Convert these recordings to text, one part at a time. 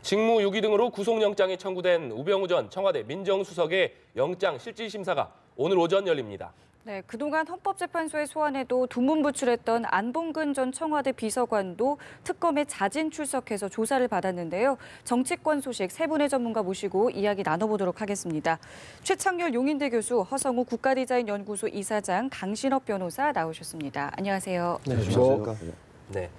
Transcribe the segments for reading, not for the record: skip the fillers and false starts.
직무유기 등으로 구속영장이 청구된 우병우 전 청와대 민정수석의 영장 실질심사가 오늘 오전 열립니다. 네, 그동안 헌법재판소에 소환해도 두문 부출했던 안봉근 전 청와대 비서관도 특검에 자진 출석해서 조사를 받았는데요. 정치권 소식 세 분의 전문가 모시고 이야기 나눠보도록 하겠습니다. 최창렬 용인대 교수, 허성우 국가디자인연구소 이사장, 강신업 변호사 나오셨습니다. 안녕하세요. 네, 안녕하십니까. 네.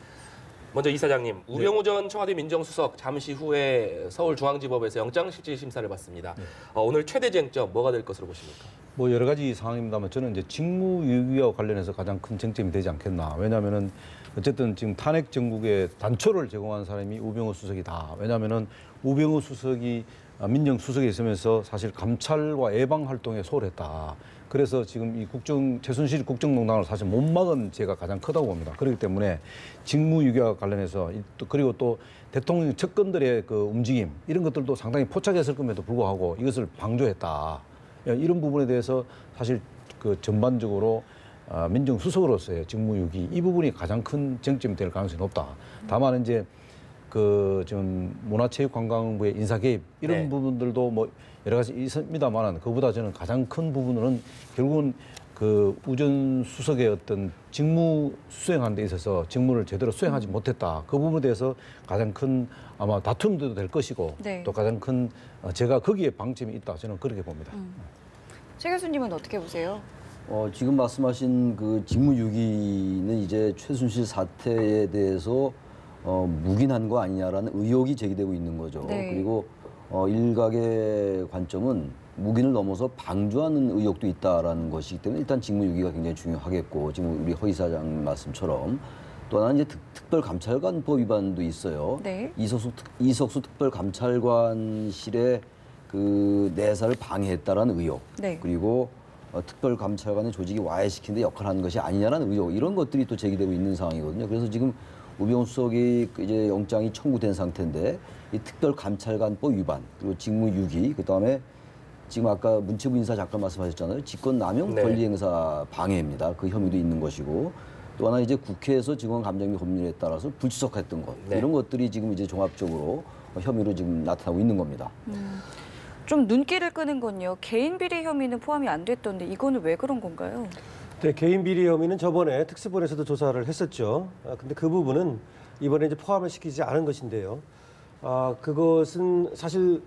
먼저 이사장님, 우병우 전 청와대 민정수석 잠시 후에 서울중앙지법에서 영장실질심사를 받습니다. 오늘 최대 쟁점 뭐가 될 것으로 보십니까? 뭐 여러 가지 상황입니다만 저는 이제 직무유기와 관련해서 가장 큰 쟁점이 되지 않겠나. 왜냐하면은 어쨌든 지금 탄핵 정국의 단초를 제공한 사람이 우병우 수석이다. 왜냐하면은 우병우 수석이 민정수석에 있으면서 사실 감찰과 예방 활동에 소홀했다. 그래서 지금 이 최순실 국정농단을 사실 못 막은 죄가 가장 크다고 봅니다. 그렇기 때문에 직무유기와 관련해서 그리고 또 대통령 측근들의 그 움직임 이런 것들도 상당히 포착했을 것임에도 불구하고 이것을 방조했다. 이런 부분에 대해서 사실 그 전반적으로 민정수석으로서의 직무유기 이 부분이 가장 큰 쟁점이 될 가능성이 높다. 다만 이제 그 좀 문화체육관광부의 인사 개입 이런 부분들도 뭐 여러 가지 있습니다만은 그보다 저는 가장 큰 부분은 결국은 그 우 전 수석의 어떤 직무 수행하는 데 있어서 직무를 제대로 수행하지 못했다. 그 부분에 대해서 가장 큰 아마 다툼도 될 것이고 또 가장 큰 제가 거기에 방점이 있다. 저는 그렇게 봅니다. 최 교수님은 어떻게 보세요? 지금 말씀하신 그 직무유기는 이제 최순실 사태에 대해서 묵인한 거 아니냐라는 의혹이 제기되고 있는 거죠. 그리고 일각의 관점은 묵인을 넘어서 방조하는 의혹도 있다라는 것이기 때문에 일단 직무유기가 굉장히 중요하겠고 지금 우리 허 이사장 말씀처럼 또 하나는 이제 특별감찰관법 위반도 있어요. 이석수 특별감찰관실의 그 내사를 방해했다라는 의혹 그리고 특별감찰관의 조직이 와해시킨 데 역할을 한 것이 아니냐라는 의혹 이런 것들이 또 제기되고 있는 상황이거든요. 그래서 지금 우병우 수석이 이제 영장이 청구된 상태인데 이 특별감찰관법 위반 그리고 직무유기 그다음에 지금 아까 문체부 인사 잠깐 말씀하셨잖아요. 직권남용 권리행사 방해입니다. 그 혐의도 있는 것이고 또 하나 이제 국회에서 직원감정 및 법률에 따라서 불출석했던 것 이런 것들이 지금 이제 종합적으로 혐의로 지금 나타나고 있는 겁니다. 좀 눈길을 끄는 건요. 개인 비리 혐의는 포함이 안 됐던데 이거는 왜 그런 건가요? 네, 개인 비리 혐의는 저번에 특수본에서도 조사를 했었죠. 근데 그 부분은 이번에 이제 포함을 시키지 않은 것인데요. 그것은 사실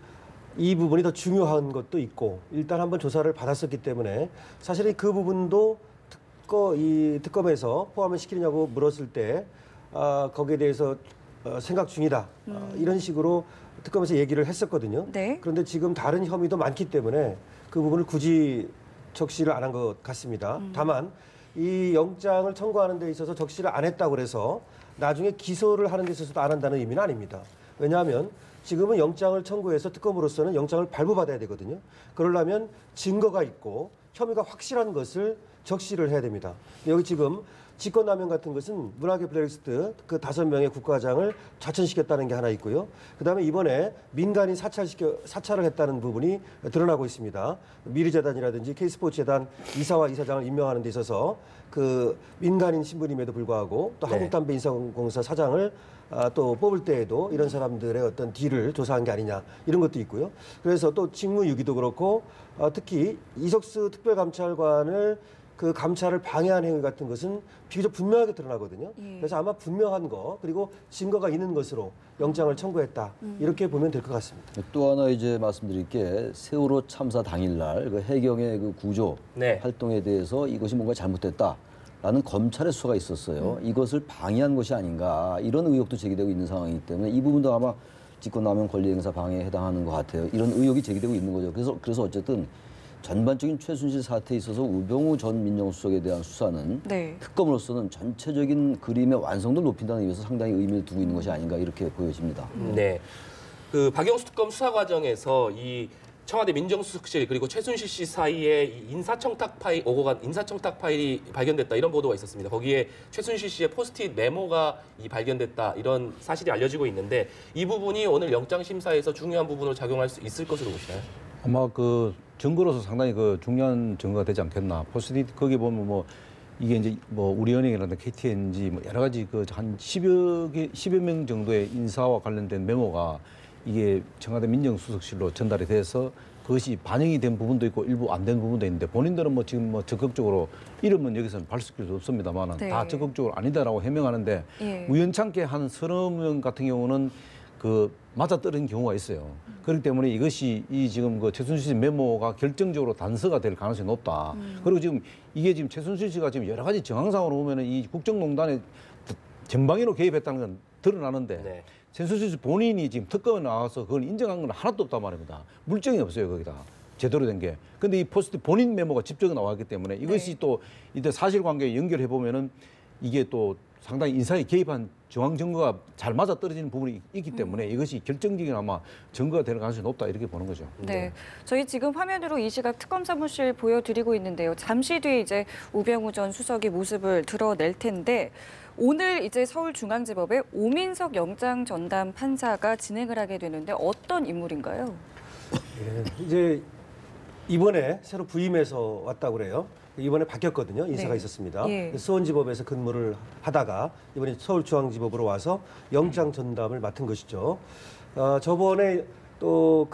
이 부분이 더 중요한 것도 있고 일단 한번 조사를 받았었기 때문에 사실은 그 부분도 이 특검에서 포함을 시키느냐고 물었을 때 거기에 대해서 생각 중이다. 이런 식으로 특검에서 얘기를 했었거든요. 그런데 지금 다른 혐의도 많기 때문에 그 부분을 굳이 적시를 안 한 것 같습니다. 다만 이 영장을 청구하는 데 있어서 적시를 안 했다고 해서 나중에 기소를 하는 데 있어서도 안 한다는 의미는 아닙니다. 왜냐하면 지금은 영장을 청구해서 특검으로서는 영장을 발부받아야 되거든요. 그러려면 증거가 있고 혐의가 확실한 것을 적시를 해야 됩니다. 여기 지금 직권남용 같은 것은 문화계 블랙리스트 그 5명의 국과장을 좌천시켰다는 게 하나 있고요. 그다음에 이번에 민간인 사찰을 했다는 부분이 드러나고 있습니다. 미르재단이라든지 K스포츠재단 이사와 이사장을 임명하는 데 있어서 그 민간인 신분임에도 불구하고 또 한국담배인사공사 사장을 또 뽑을 때에도 이런 사람들의 어떤 딜을 조사한 게 아니냐 이런 것도 있고요. 그래서 또 직무유기도 그렇고 특히 이석수 특별감찰관을 그 감찰을 방해한 행위 같은 것은 비교적 분명하게 드러나거든요. 그래서 아마 분명한 거 그리고 증거가 있는 것으로 영장을 청구했다. 이렇게 보면 될 것 같습니다. 또 하나 이제 말씀드릴 게 세월호 참사 당일날 그 해경의 그 구조 활동에 대해서 이것이 뭔가 잘못됐다라는 검찰의 수사가 있었어요. 이것을 방해한 것이 아닌가 이런 의혹도 제기되고 있는 상황이기 때문에 이 부분도 아마 직권남용 권리행사 방해에 해당하는 것 같아요. 이런 의혹이 제기되고 있는 거죠. 그래서 어쨌든 전반적인 최순실 사태에 있어서 우병우 전 민정수석에 대한 수사는 특검으로서는 전체적인 그림의 완성도를 높인다는 의미에서 상당히 의미를 두고 있는 것이 아닌가 이렇게 보여집니다. 그 박영수 특검 수사 과정에서 이 청와대 민정수석실 그리고 최순실 씨 사이에 오고 간 인사청탁 파일이 발견됐다 이런 보도가 있었습니다. 거기에 최순실 씨의 포스트잇 메모가 발견됐다 이런 사실이 알려지고 있는데 이 부분이 오늘 영장 심사에서 중요한 부분으로 작용할 수 있을 것으로 보시나요? 아마 그 증거로서 상당히 그 중요한 증거가 되지 않겠나. 포스트잇 거기 보면 뭐 이게 이제 뭐 우리은행이라든가 KTNG 뭐 여러 가지 그 한 10여 명 정도의 인사와 관련된 메모가 이게 청와대 민정수석실로 전달이 돼서 그것이 반영이 된 부분도 있고 일부 안 된 부분도 있는데 본인들은 뭐 지금 뭐 적극적으로 이름은 여기서는 밝힐 수 없습니다만은 네. 다 적극적으로 아니다라고 해명하는데 예. 우연찮게 한 서너 명 같은 경우는 그 맞아떨어진 경우가 있어요. 그렇기 때문에 이것이 이 지금 그 최순실 씨 메모가 결정적으로 단서가 될 가능성이 높다. 그리고 지금 이게 지금 최순실 씨가 지금 여러 가지 정황상으로 보면은 이 국정농단에 전방위로 개입했다는 건 드러나는데 네. 최순실 씨 본인이 지금 특검에 나와서 그걸 인정한 건 하나도 없단 말입니다. 물증이 없어요, 거기다. 제대로 된 게. 근데 이 포스트 본인 메모가 직접에 나왔기 때문에 이것이 또 이때 사실관계에 연결해 보면은 이게 또 상당히 인사에 개입한 정황 증거가 잘 맞아 떨어지는 부분이 있기 때문에 이것이 결정적인 아마 증거가 될 가능성이 높다 이렇게 보는 거죠. 네, 저희 지금 화면으로 이 시각 특검 사무실 보여드리고 있는데요. 잠시 뒤에 이제 우병우 전 수석이 모습을 드러낼 텐데 오늘 이제 서울중앙지법에 오민석 영장 전담 판사가 진행을 하게 되는데 어떤 인물인가요? 예, 이제 이번에 새로 부임해서 왔다고 그래요. 이번에 바뀌었거든요. 인사가 네. 있었습니다. 예. 수원지법에서 근무를 하다가 이번에 서울중앙지법으로 와서 영장 전담을 맡은 것이죠. 저번에 또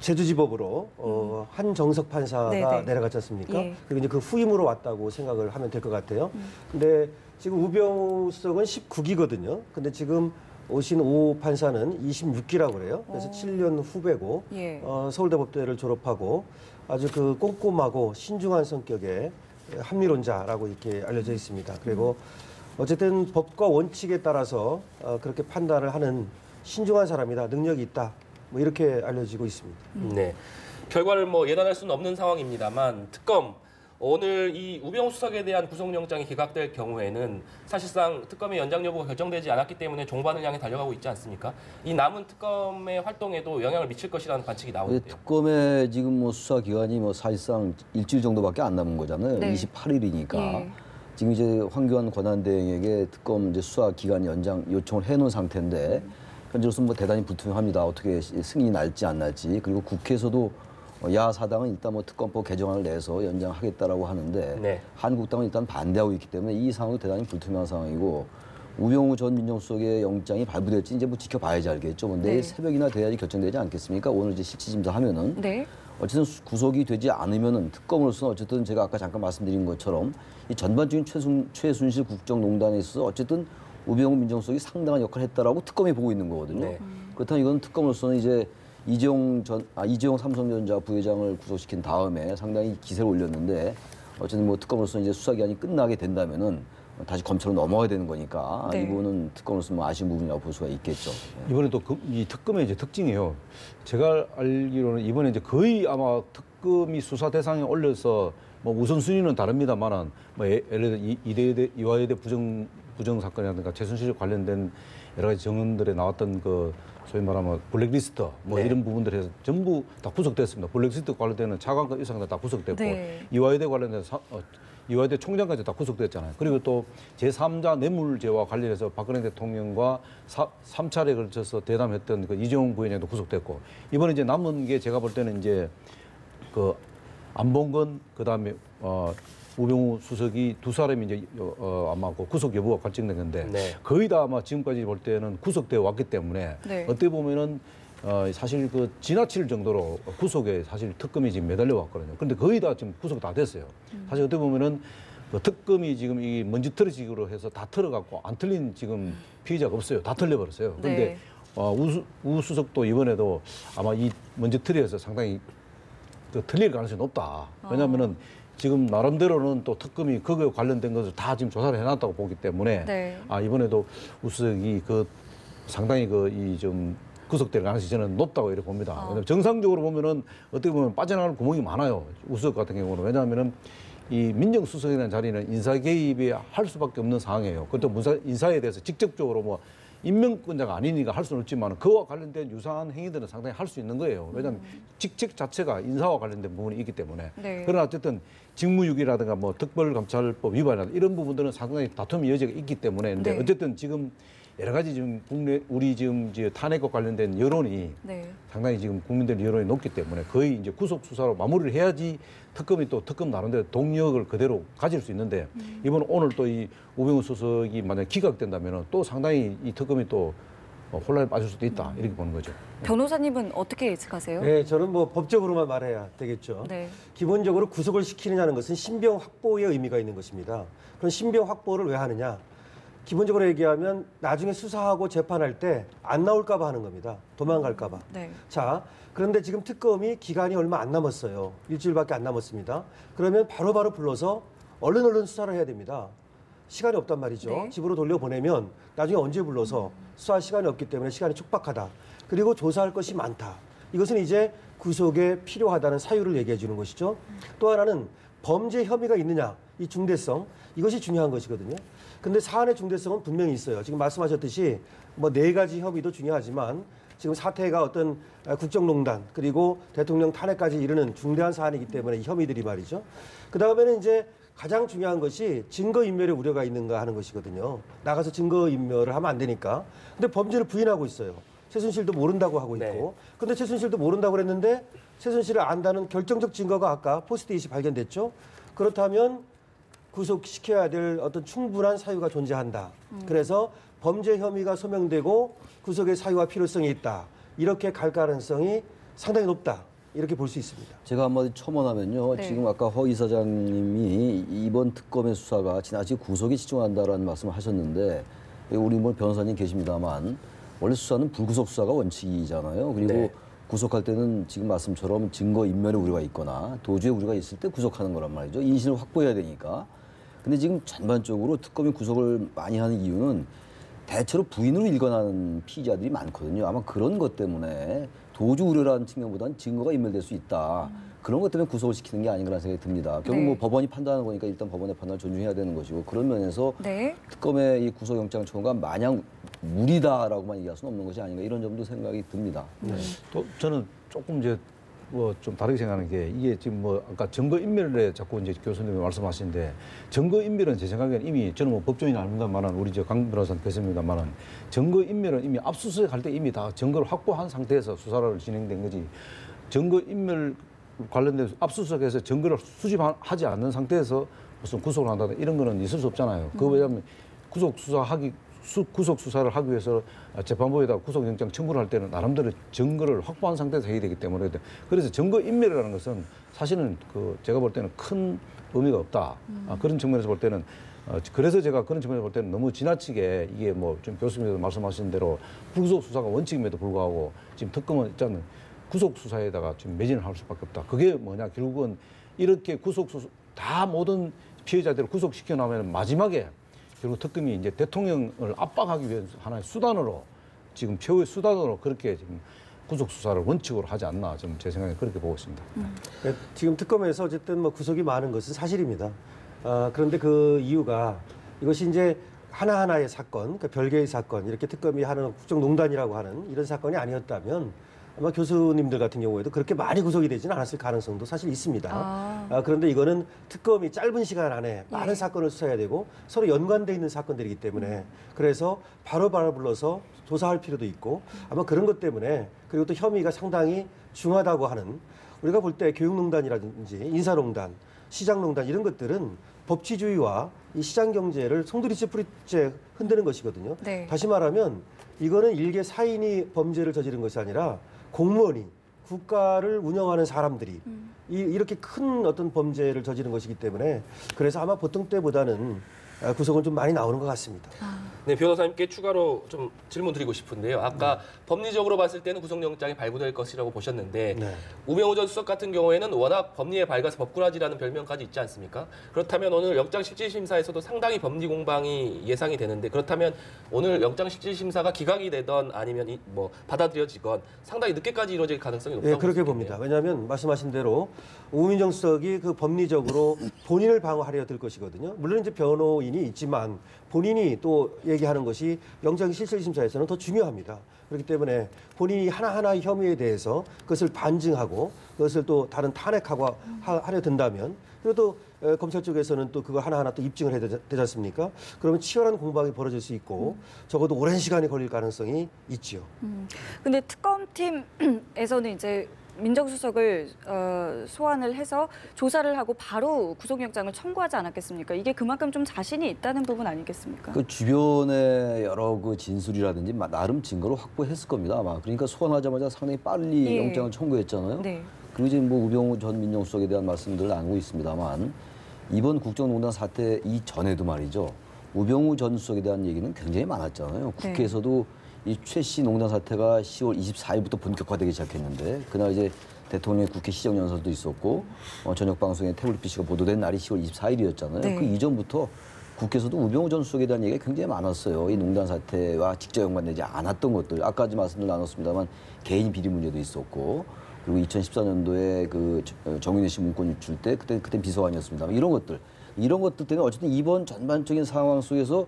제주지법으로 한정석 판사가 네네. 내려갔지 않습니까? 예. 그리고 이제 그 후임으로 왔다고 생각을 하면 될 것 같아요. 근데 지금 우병우 수석은 19기거든요. 근데 지금 오신 오 판사는 26기라고 그래요. 그래서 7년 후배고 예. 서울대법대를 졸업하고 아주 그 꼼꼼하고 신중한 성격의 합리론자라고 이렇게 알려져 있습니다. 그리고 어쨌든 법과 원칙에 따라서 그렇게 판단을 하는 신중한 사람이다, 능력이 있다, 뭐 이렇게 알려지고 있습니다. 네. 결과를 뭐 예단할 수는 없는 상황입니다만 특검 오늘 이 우병우 수석에 대한 구속영장이 기각될 경우에는 사실상 특검의 연장 여부가 결정되지 않았기 때문에 종반을 향해 달려가고 있지 않습니까? 이 남은 특검의 활동에도 영향을 미칠 것이라는 관측이 나오는데요. 특검의 지금 뭐 수사 기간이 뭐 사실상 일주일 정도밖에 안 남은 거잖아요. 네. 28일이니까 예. 지금 이제 황교안 권한대행에게 특검 이제 수사 기간 연장 요청을 해놓은 상태인데 현재로서 뭐 대단히 불투명합니다. 어떻게 승인이 날지 안 날지. 그리고 국회에서도 야 사당은 일단 뭐 특검법 개정안을 내서 연장하겠다라고 하는데 네. 한국당은 일단 반대하고 있기 때문에 이 상황도 대단히 불투명한 상황이고 우병우 전 민정수석의 영장이 발부될지 이제 뭐 지켜봐야지 알겠죠. 뭐 내일 네. 새벽이나 돼야지 결정되지 않겠습니까? 오늘 이제 실질심사하면은 네. 어쨌든 구속이 되지 않으면은 특검으로서는 어쨌든 제가 아까 잠깐 말씀드린 것처럼 이 전반적인 최순실 국정농단에 있어서 어쨌든 우병우 민정수석이 상당한 역할을 했다라고 특검이 보고 있는 거거든요. 네. 그렇다면 이건 특검으로서는 이제 이재용 삼성전자 부회장을 구속시킨 다음에 상당히 기세를 올렸는데 어쨌든 뭐 특검으로서는 이제 수사 기간이 끝나게 된다면은 다시 검찰로 넘어가야 되는 거니까 네. 이거는 특검으로서 뭐 아쉬운 부분이라고 볼 수가 있겠죠. 이번에 또 이 특검의 이제 특징이에요. 제가 알기로는 이번에 이제 거의 아마 특검이 수사 대상에 올려서 뭐 우선순위는 다릅니다만은 뭐 예를 들어 이화여대 부정 사건이라든가 최순실 관련된 여러 가지 정원들에 나왔던 그 소위 말하면 블랙리스트 뭐 네. 이런 부분들에서 전부 다 구속됐습니다. 블랙리스트 관련되는 차관급 이상들 다 구속됐고 네. 이화여대 관련된 이화여대 총장까지 다 구속됐잖아요. 그리고 또 제3자 뇌물죄와 관련해서 박근혜 대통령과 3차례에 걸쳐서 대담했던 그 이재용 부회장도 구속됐고 이번에 이제 남은 게 제가 볼 때는 이제 그 안봉근 그다음에 우병우 수석이 두 사람이 이제 아마 그 구속 여부가 결정된 건데 네. 거의 다 아마 지금까지 볼 때는 구속되어 왔기 때문에 네. 어떻게 보면은 사실 그 지나칠 정도로 구속에 사실 특검이 지금 매달려 왔거든요. 그런데 거의 다 지금 구속 다 됐어요. 사실 어떻게 보면은 그 특검이 지금 이 먼지털이식으로 해서 다 털어갖고 안 털린 지금 피의자가 없어요. 다 털려버렸어요. 그런데 네. 우 수석도 이번에도 아마 이 먼지털이에서 상당히 그 틀릴 가능성이 높다. 왜냐하면은 지금 나름대로는 또 특검이 그거에 관련된 것을 다 지금 조사를 해놨다고 보기 때문에 네. 이번에도 우 수석이 그 상당히 그 이 좀 구속될 가능성이 저는 높다고 이렇게 봅니다. 왜냐하면 정상적으로 보면은 어떻게 보면 빠져나갈 구멍이 많아요. 우 수석 같은 경우는 왜냐하면은 이 민정수석이라는 자리는 인사 개입이 할 수밖에 없는 상황이에요. 그것도 인사에 대해서 직접적으로 뭐 임명권자가 아니니까 할 수는 없지만 그와 관련된 유사한 행위들은 상당히 할 수 있는 거예요. 왜냐하면 직책 자체가 인사와 관련된 부분이 있기 때문에. 네. 그러나 어쨌든 직무유기라든가 뭐 특별감찰법 위반이라든가 이런 부분들은 상당히 다툼의 여지가 있기 때문에. 근데 네. 어쨌든 지금 여러 가지 지금 우리 지금 이제 탄핵과 관련된 여론이 네. 상당히 지금 국민들 여론이 높기 때문에 거의 이제 구속 수사로 마무리를 해야지 특검이 또 특검 나름대로 동력을 그대로 가질 수 있는데 이번 오늘 또 이 우병우 수석이 만약 기각된다면은 또 상당히 이 특검이 또 혼란에 빠질 수도 있다 이렇게 보는 거죠. 변호사님은 어떻게 예측하세요? 네, 저는 뭐 법적으로만 말해야 되겠죠. 네. 기본적으로 구속을 시키느냐는 것은 신병 확보의 의미가 있는 것입니다. 그럼 신병 확보를 왜 하느냐? 기본적으로 얘기하면 나중에 수사하고 재판할 때 안 나올까 봐 하는 겁니다. 도망갈까 봐. 네. 자, 그런데 지금 특검이 기간이 얼마 안 남았어요. 일주일밖에 안 남았습니다. 그러면 바로바로 불러서 얼른 수사를 해야 됩니다. 시간이 없단 말이죠. 네. 집으로 돌려보내면 나중에 언제 불러서 수사할 시간이 없기 때문에 시간이 촉박하다. 그리고 조사할 것이 많다. 이것은 이제 구속에 필요하다는 사유를 얘기해 주는 것이죠. 또 하나는 범죄 혐의가 있느냐, 이 중대성, 이것이 중요한 것이거든요. 근데 사안의 중대성은 분명히 있어요. 지금 말씀하셨듯이 뭐 4가지 혐의도 중요하지만 지금 사태가 어떤 국정농단 그리고 대통령 탄핵까지 이르는 중대한 사안이기 때문에 이 혐의들이 말이죠. 그 다음에는 이제 가장 중요한 것이 증거인멸의 우려가 있는가 하는 것이거든요. 나가서 증거인멸을 하면 안 되니까. 근데 범죄를 부인하고 있어요. 최순실도 모른다고 하고 있고. 네. 근데 최순실도 모른다고 그랬는데 최순실을 안다는 결정적 증거가 아까 포스트잇이 발견됐죠. 그렇다면 구속시켜야 될 어떤 충분한 사유가 존재한다. 그래서 범죄 혐의가 소명되고 구속의 사유와 필요성이 있다. 이렇게 갈 가능성이 상당히 높다. 이렇게 볼 수 있습니다. 제가 한마디 첨언하면요. 네. 지금 아까 허 이사장님이 이번 특검의 수사가 지나치게 구속에 집중한다라는 말씀을 하셨는데 우리 뭐 변호사님 계십니다만 원래 수사는 불구속 수사가 원칙이잖아요. 그리고 네. 구속할 때는 지금 말씀처럼 증거 인멸의 우려가 있거나 도주의 우려가 있을 때 구속하는 거란 말이죠. 인신을 확보해야 되니까. 근데 지금 전반적으로 특검이 구속을 많이 하는 이유는 대체로 부인으로 일관하는 피의자들이 많거든요. 아마 그런 것 때문에 도주 우려라는 측면보다는 증거가 인멸될 수 있다. 그런 것 때문에 구속을 시키는 게 아닌가라는 생각이 듭니다. 결국 네. 뭐 법원이 판단하는 거니까 일단 법원의 판단을 존중해야 되는 것이고 그런 면에서 네. 특검의 이 구속영장 청구가 마냥 무리다라고만 얘기할 수는 없는 것이 아닌가 이런 점도 생각이 듭니다. 또 저는 조금 이제 뭐 좀 다르게 생각하는 게 이게 지금 뭐 아까 증거 인멸에 자꾸 이제 교수님이 말씀하시는데 증거 인멸은 제 생각에는 이미 저는 뭐 법조인은 아닙니다만은 우리 저 강 변호사는 뵙습니다만은 증거 인멸은 이미 압수수색 할 때 이미 다 증거를 확보한 상태에서 수사를 진행된 거지 증거 인멸 관련돼서 압수수색해서 증거를 수집하지 않는 상태에서 무슨 구속을 한다 이런 거는 있을 수 없잖아요. 그 왜냐하면 구속 수사를 하기 위해서 재판부에다 구속영장 청구를 할 때는 나름대로 증거를 확보한 상태에서 해야 되기 때문에 그래서 증거 인멸이라는 것은 사실은 그 제가 볼 때는 큰 의미가 없다. 그런 측면에서 볼 때는 그래서 제가 그런 측면에서 볼 때는 너무 지나치게 이게 뭐 좀 교수님도 말씀하신 대로 구속 수사가 원칙임에도 불구하고 지금 특검은 일단은 구속 수사에다가 지금 매진을 할 수밖에 없다. 그게 뭐냐 결국은 이렇게 구속 수사 다 모든 피해자들을 구속시켜 나면 마지막에 결국 특검이 이제 대통령을 압박하기 위한 하나의 수단으로 지금 최후의 수단으로 그렇게 지금 구속 수사를 원칙으로 하지 않나 좀 제 생각에 그렇게 보고 있습니다. 네, 지금 특검에서 어쨌든 뭐 구속이 많은 것은 사실입니다. 그런데 그 이유가 이것이 이제 하나하나의 사건, 그러니까 별개의 사건, 이렇게 특검이 하는 국정농단이라고 하는 이런 사건이 아니었다면 아마 교수님들 같은 경우에도 그렇게 많이 구속이 되지는 않았을 가능성도 사실 있습니다. 그런데 이거는 특검이 짧은 시간 안에 많은 사건을 수사해야 되고 서로 연관돼 있는 사건들이기 때문에 그래서 바로바로 불러서 조사할 필요도 있고 아마 그런 것 때문에 그리고 또 혐의가 상당히 중하다고 하는 우리가 볼 때 교육농단이라든지 인사농단, 시장농단 이런 것들은 법치주의와 이 시장 경제를 송두리째 뿌리째 흔드는 것이거든요. 네. 다시 말하면 이거는 일개 사인이 범죄를 저지른 것이 아니라 공무원이 국가를 운영하는 사람들이 이렇게 큰 어떤 범죄를 저지른 것이기 때문에 그래서 아마 보통 때보다는 구속은 좀 많이 나오는 것 같습니다. 네, 변호사님께 추가로 좀 질문 드리고 싶은데요. 아까 법리적으로 봤을 때는 구속영장이 발부될 것이라고 보셨는데 네. 우병우 전 수석 같은 경우에는 워낙 법리에 밝아서 법꾸라지라는 별명까지 있지 않습니까? 그렇다면 오늘 영장실질심사에서도 상당히 법리 공방이 예상이 되는데 그렇다면 오늘 영장실질심사가 기각이 되던 아니면 뭐 받아들여지건 상당히 늦게까지 이루어질 가능성이 높다고 네, 그렇게 보시겠네요. 봅니다. 왜냐하면 말씀하신 대로 우민정 수석이 그 법리적으로 본인을 방어하려 들 것이거든요. 물론 이제 변호인이 있지만 본인이 또 얘기하는 것이 영장실질심사에서는 더 중요합니다. 그렇기 때문에 본인이 하나하나의 혐의에 대해서 그것을 반증하고 그것을 또 다른 탄핵하고 하려 든다면 그리고 또 검찰 쪽에서는 또 그걸 하나하나 또 입증을 해야 되지 않습니까? 그러면 치열한 공방이 벌어질 수 있고 적어도 오랜 시간이 걸릴 가능성이 있지요. 근데 특검팀에서는 이제 민정수석을 소환을 해서 조사를 하고 바로 구속영장을 청구하지 않았겠습니까? 이게 그만큼 좀 자신이 있다는 부분 아니겠습니까? 그 주변의 여러 그 진술이라든지 나름 증거를 확보했을 겁니다 아마. 그러니까 소환하자마자 상당히 빨리 예. 영장을 청구했잖아요. 네. 그리고 지금 뭐 우병우 전 민정수석에 대한 말씀들을 나누고 있습니다만 이번 국정농단 사태 이전에도 말이죠. 우병우 전 수석에 대한 얘기는 굉장히 많았잖아요. 네. 국회에서도 이 최 씨 농단 사태가 10월 24일부터 본격화되기 시작했는데 그날 이제 대통령의 국회 시정연설도 있었고 저녁 방송에 태블릿 PC가 보도된 날이 10월 24일이었잖아요. 네. 그 이전부터 국회에서도 우병우 전 수석에 대한 얘기가 굉장히 많았어요. 이 농단 사태와 직접 연관되지 않았던 것들. 아까도 말씀을 나눴습니다만 개인 비리 문제도 있었고 그리고 2014년도에 그 정윤회 씨 문건 유출 때 그때 비서관이었습니다. 이런 것들 때문에 어쨌든 이번 전반적인 상황 속에서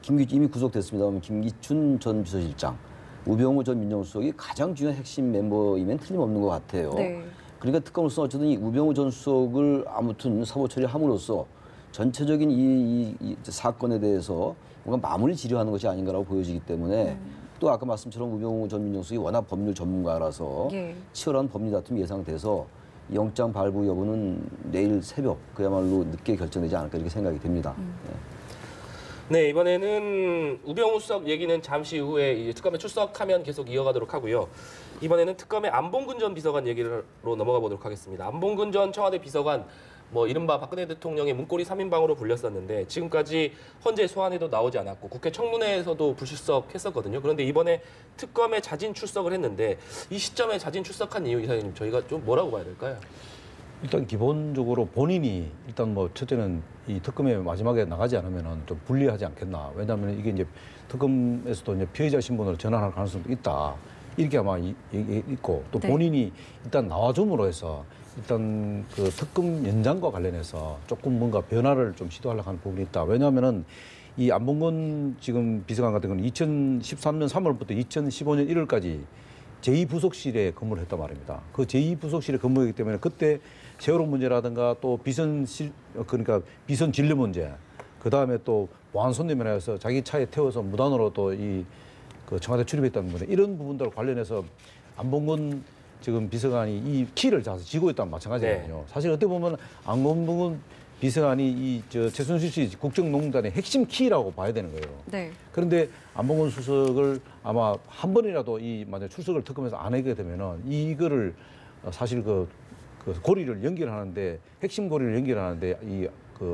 이미 구속됐습니다만 김기춘 전 비서실장, 우병우 전 민정수석이 가장 중요한 핵심 멤버이면 틀림없는 것 같아요. 네. 그러니까 특검으로서 어쨌든 이 우병우 전 수석을 아무튼 사법 처리함으로써 전체적인 이 사건에 대해서 뭔가 마무리 지려하는 것이 아닌가라고 보여지기 때문에 또 아까 말씀처럼 우병우 전 민정수석이 워낙 법률 전문가라서 예. 치열한 법리 다툼이 예상돼서 영장 발부 여부는 내일 새벽 그야말로 늦게 결정되지 않을까 이렇게 생각이 됩니다. 네, 이번에는 우병우 수석 얘기는 잠시 후에 이제 특검에 출석하면 계속 이어가도록 하고요. 이번에는 특검의 안봉근 전 비서관 얘기로 넘어가 보도록 하겠습니다. 안봉근 전 청와대 비서관, 뭐 이른바 박근혜 대통령의 문고리 3인방으로 불렸었는데 지금까지 헌재 소환에도 나오지 않았고 국회 청문회에서도 불출석했었거든요. 그런데 이번에 특검에 자진 출석을 했는데 이 시점에 자진 출석한 이유, 이사장님 저희가 좀 뭐라고 봐야 될까요? 일단 기본적으로 본인이 일단 뭐 첫째는 이 특검에 마지막에 나가지 않으면은 좀 불리하지 않겠나. 왜냐하면 이게 이제 특검에서도 이제 피해자 신분으로 전환할 가능성도 있다. 이렇게 아마 있고 또 네. 본인이 일단 나와줌으로 해서 일단 그 특검 연장과 관련해서 조금 뭔가 변화를 좀 시도하려고 하는 부분이 있다. 왜냐하면은 이 안봉근 지금 비서관 같은 경우는 2013년 3월부터 2015년 1월까지 제2부속실에 근무를 했단 말입니다. 그 제2부속실에 근무했기 때문에 그때 세월호 문제라든가 또 그러니까 비선 진료 문제, 그 다음에 또 보안 손님이라 해서 자기 차에 태워서 무단으로 또 그 청와대 출입했다는 부분, 이런 부분들 관련해서 안봉근 지금 비서관이 이 키를 쥐고 있다는 마찬가지거든요. 네. 사실 어떻게 보면 안봉근 비서관이 최순실 씨 국정농단의 핵심 키라고 봐야 되는 거예요. 네. 그런데 안봉근 수석을 아마 한 번이라도 만약 출석을 특검에서 안 하게 되면은 이거를 사실 그 고리를 연결하는데 핵심 고리를 연결하는데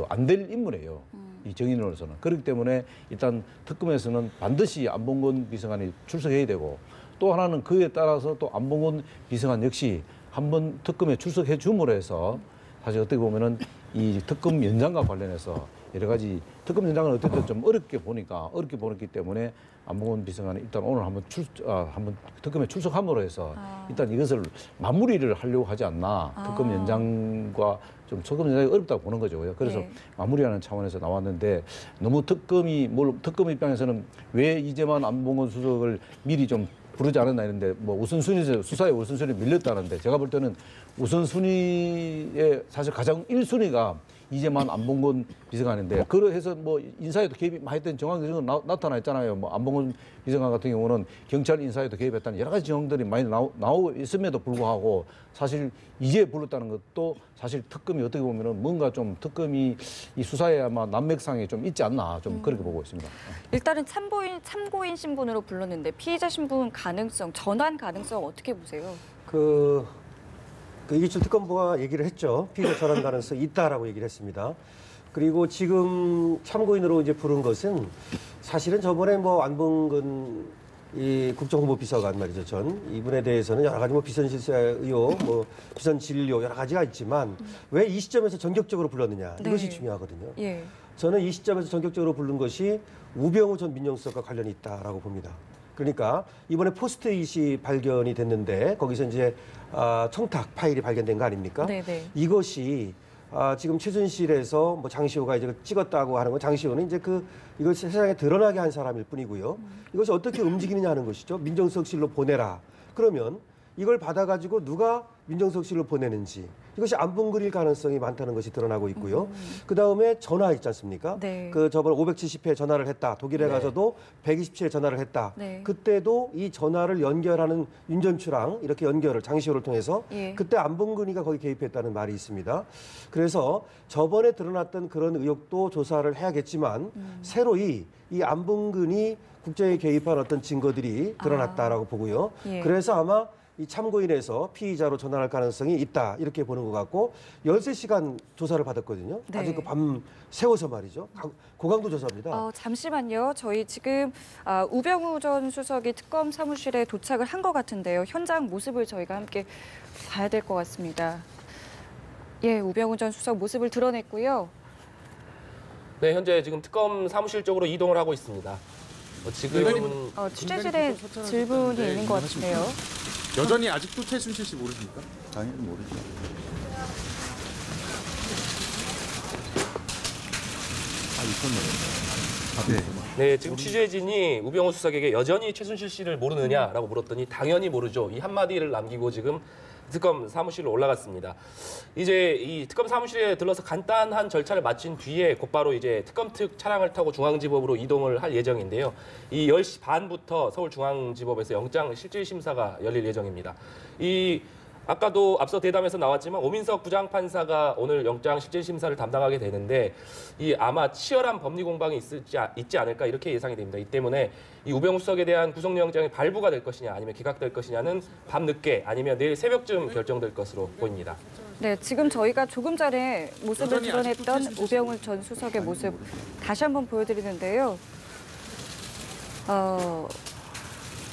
안 될 인물이에요. 이 정인으로서는. 그렇기 때문에 일단 특검에서는 반드시 안봉근 비서관이 출석해야 되고 또 하나는 그에 따라서 또 안봉근 비서관 역시 한번 특검에 출석해 줌으로 해서 사실 어떻게 보면은 이 특검 연장과 관련해서 여러 가지 특검 연장은 어쨌든 좀 어렵게 보냈기 때문에 안봉근 비서관이 일단 오늘 한번 특검에 출석함으로 해서 일단 이것을 마무리를 하려고 하지 않나. 특검 연장과 특검 연장이 어렵다고 보는 거죠. 그래서 네. 마무리하는 차원에서 나왔는데 너무 특검 입장에서는 왜 이제만 안봉근 수석을 미리 좀 부르지 않았나 이런데 뭐 우선순위에서 수사의 우선순위에 밀렸다는데 제가 볼 때는 우선순위에 사실 가장 1순위가 이제만 안봉근 비서관인데 그래서 뭐 인사에도 개입이 많이 했던 정황들이 나타나 있잖아요. 뭐 안봉근 비서관 같은 경우는 경찰 인사에도 개입했다는 여러 가지 정황들이 많이 나오고 있음에도 불구하고 사실 이제 불렀다는 것도 사실 특검이 어떻게 보면은 뭔가 좀 특검이 이 수사에 아마 난맥상이 좀 있지 않나 좀 그렇게 보고 있습니다. 일단은 참고인 신분으로 불렀는데 피해자 신분 전환 가능성 어떻게 보세요? 그 이기철 특검부가 얘기를 했죠. 피의자 전환 가능성이 있다라고 얘기를 했습니다. 그리고 지금 참고인으로 이제 부른 것은 사실은 저번에 뭐 안봉근 이 국정홍보비서관 말이죠. 이분에 대해서는 여러 가지 뭐 비선 실세 의혹, 뭐 비선 진료 여러 가지가 있지만 왜 이 시점에서 전격적으로 불렀느냐 이것이 네. 중요하거든요. 예. 저는 이 시점에서 전격적으로 부른 것이 우병우 전 민정수석과 관련이 있다라고 봅니다. 그러니까 이번에 포스트잇이 발견이 됐는데 거기서 이제 청탁 파일이 발견된 거 아닙니까? 네네. 이것이 지금 최순실에서 뭐 장시호가 이제 찍었다고 하는 건 장시호는 이제 이걸 세상에 드러나게 한 사람일 뿐이고요. 이것이 어떻게 움직이느냐 하는 것이죠. 민정수석실로 보내라. 그러면 이걸 받아가지고 누가 민정수석 실로 보내는지 이것이 안봉근일 가능성이 많다는 것이 드러나고 있고요. 그다음에 전화 있지 않습니까? 네. 그 저번에 570회 전화를 했다. 독일에 가서도 127회 전화를 했다. 네. 그때도 이 전화를 연결하는 윤전추랑 이렇게 연결을 장시호를 통해서 예. 그때 안봉근이가 거기 개입했다는 말이 있습니다. 그래서 저번에 드러났던 그런 의혹도 조사를 해야겠지만 새로이 이 안봉근이 국정에 개입한 어떤 증거들이 드러났다라고 보고요. 예. 그래서 아마 이 참고인에서 피의자로 전환할 가능성이 있다 이렇게 보는 것 같고 13시간 조사를 받았거든요. 네. 아주 그 밤 새워서 말이죠. 고강도 조사입니다. 잠시만요. 저희 지금 우병우 전 수석이 특검 사무실에 도착을 한 것 같은데요. 현장 모습을 저희가 함께 봐야 될 것 같습니다. 예, 우병우 전 수석 모습을 드러냈고요. 네, 현재 지금 특검 사무실 쪽으로 이동을 하고 있습니다. 지금은 취재실에 질문이 있는 것 같은데요. 여전히 아직도 최순실 씨 모르십니까? 당연히 모르죠. 네, 지금 취재진이 우병우 수석에게 여전히 최순실 씨를 모르느냐라고 물었더니 당연히 모르죠. 이 한마디를 남기고 지금 특검 사무실로 올라갔습니다. 이제 이 특검 사무실에 들러서 간단한 절차를 마친 뒤에 곧바로 이제 특검특 차량을 타고 중앙지법으로 이동을 할 예정인데요. 이 10시 반부터 서울중앙지법에서 영장 실질심사가 열릴 예정입니다. 아까도 앞서 대담에서 나왔지만 오민석 부장판사가 오늘 영장 실질심사를 담당하게 되는데 아마 치열한 법리 공방이 있지 않을까 이렇게 예상이 됩니다. 이 때문에 이 우병우 수석에 대한 구속영장이 발부가 될 것이냐 아니면 기각될 것이냐는 밤늦게 아니면 내일 새벽쯤 결정될 것으로 보입니다. 네, 지금 저희가 조금 전에 모습을 드러냈던 우병우 전 수석의 모습 다시 한번 보여드리는데요.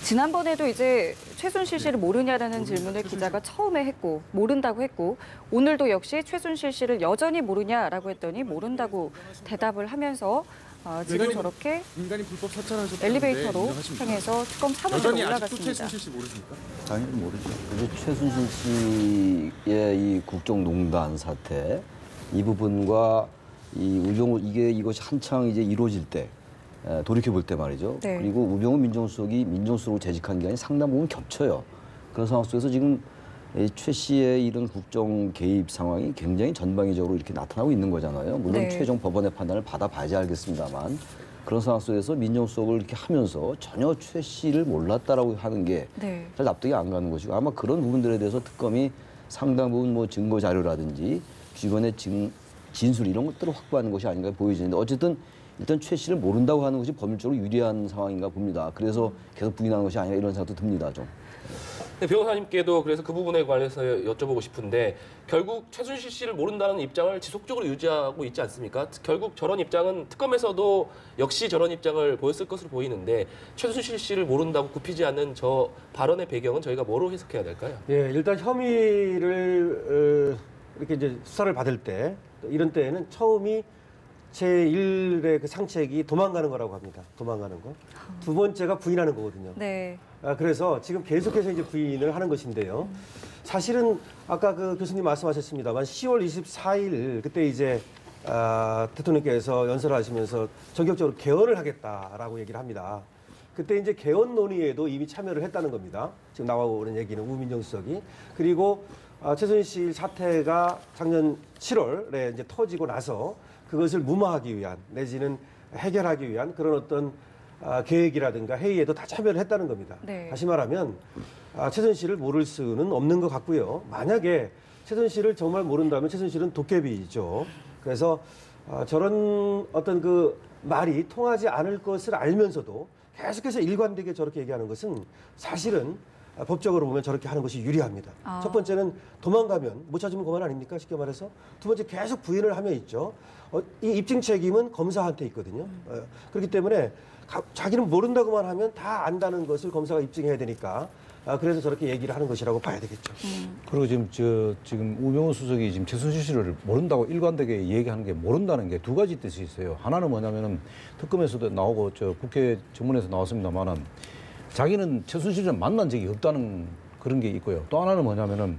지난번에도 이제 최순실 씨를 모르냐라는 질문을 기자가 처음에 했고 모른다고 했고 오늘도 역시 최순실 씨를 여전히 모르냐라고 했더니 모른다고 대답을 하면서 지금 저렇게 인간이 불법 사찰하셨다는데 엘리베이터로 인정하십니까? 향해서 특검 사무실로 여전히 아직도 올라갔습니다. 최순실 씨 모르십니까? 당연히 모르죠. 그래서 최순실 씨의 이 국정농단 사태 이 부분과 이 우병우 이것이 한창 이제 이루어질 때 돌이켜 볼 때 말이죠. 네. 그리고 우병우 민정수석이 민정수석으로 재직한 기간이 상당 부분 겹쳐요. 그런 상황 속에서 지금 최 씨의 이런 국정 개입 상황이 굉장히 전방위적으로 이렇게 나타나고 있는 거잖아요. 물론 네. 최종 법원의 판단을 받아봐야지 알겠습니다만 그런 상황 속에서 민정수석을 이렇게 하면서 전혀 최 씨를 몰랐다라고 하는 게 네. 잘 납득이 안 가는 것이고 아마 그런 부분들에 대해서 특검이 상당 부분 뭐 증거 자료라든지 주변의 진술 이런 것들을 확보하는 것이 아닌가 보여지는데 어쨌든 일단 최 씨를 모른다고 하는 것이 법률적으로 유리한 상황인가 봅니다. 그래서 계속 부인하는 것이 아니라 이런 생각도 듭니다. 좀. 네, 변호사님께도 그래서 그 부분에 관해서 여쭤보고 싶은데 결국 최순실 씨를 모른다는 입장을 지속적으로 유지하고 있지 않습니까? 결국 저런 입장은 특검에서도 역시 저런 입장을 보였을 것으로 보이는데 최순실 씨를 모른다고 굽히지 않는 저 발언의 배경은 저희가 뭐로 해석해야 될까요? 예, 일단 혐의를 이렇게 이제 수사를 받을 때 이런 때에는 처음이 제1의 그 상책이 도망가는 거라고 합니다. 도망가는 거. 두 번째가 부인하는 거거든요. 네. 그래서 지금 계속해서 이제 부인을 하는 것인데요. 사실은 아까 그 교수님 말씀하셨습니다만 10월 24일 그때 이제 대통령께서 연설하시면서 전격적으로 개헌을 하겠다라고 얘기를 합니다. 그때 이제 개헌 논의에도 이미 참여를 했다는 겁니다. 지금 나와오는 얘기는 우민정 수석이. 그리고 최순실 사태가 작년 7월에 이제 터지고 나서 그것을 무마하기 위한 내지는 해결하기 위한 그런 어떤 계획이라든가 회의에도 다 참여를 했다는 겁니다. 네. 다시 말하면 최순실을 모를 수는 없는 것 같고요. 만약에 최순실을 정말 모른다면 최순실은 도깨비죠. 그래서 저런 어떤 그 말이 통하지 않을 것을 알면서도 계속해서 일관되게 저렇게 얘기하는 것은 사실은 법적으로 보면 저렇게 하는 것이 유리합니다. 첫 번째는 도망가면 못 찾으면 그만 아닙니까? 쉽게 말해서. 두 번째 계속 부인을 하면 있죠. 이 입증 책임은 검사한테 있거든요. 그렇기 때문에 자기는 모른다고만 하면 다 안다는 것을 검사가 입증해야 되니까 그래서 저렇게 얘기를 하는 것이라고 봐야 되겠죠. 그리고 지금 우병우 수석이 지금 최순실 씨를 모른다고 일관되게 얘기하는 게 모른다는 게 두 가지 뜻이 있어요. 하나는 뭐냐면은 특검에서도 나오고 국회 정문에서 나왔습니다만은 자기는 최순실을 만난 적이 없다는 그런 게 있고요. 또 하나는 뭐냐면은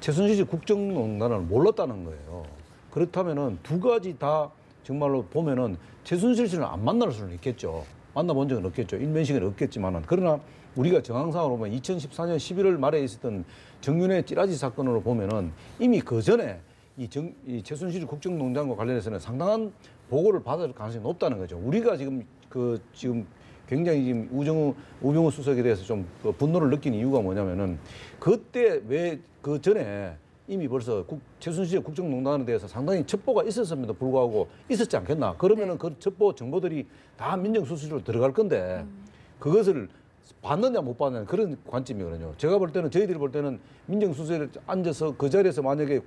최순실 국정농단을 몰랐다는 거예요. 그렇다면은 두 가지 다 정말로 보면은 최순실 씨는 안 만날 수는 있겠죠. 만나본 적은 없겠죠. 일면식은 없겠지만은 그러나 우리가 정황상으로 보면 2014년 11월 말에 있었던 정윤회 찌라시 사건으로 보면은 이미 그 전에 이 최순실 국정농단과 관련해서는 상당한 보고를 받을 가능성이 높다는 거죠. 우리가 지금 지금 굉장히 지금 우병우 수석에 대해서 좀 분노를 느낀 이유가 뭐냐면은 그때 왜 그 전에 이미 벌써 최순실 국정농단에 대해서 상당히 첩보가 있었음에도 불구하고 있었지 않겠나. 그러면은 그 첩보 정보들이 다 민정수석실로 들어갈 건데 그것을 받느냐 못 받느냐 그런 관점이거든요. 제가 볼 때는 저희들이 볼 때는 민정수석에 앉아서 그 자리에서 만약에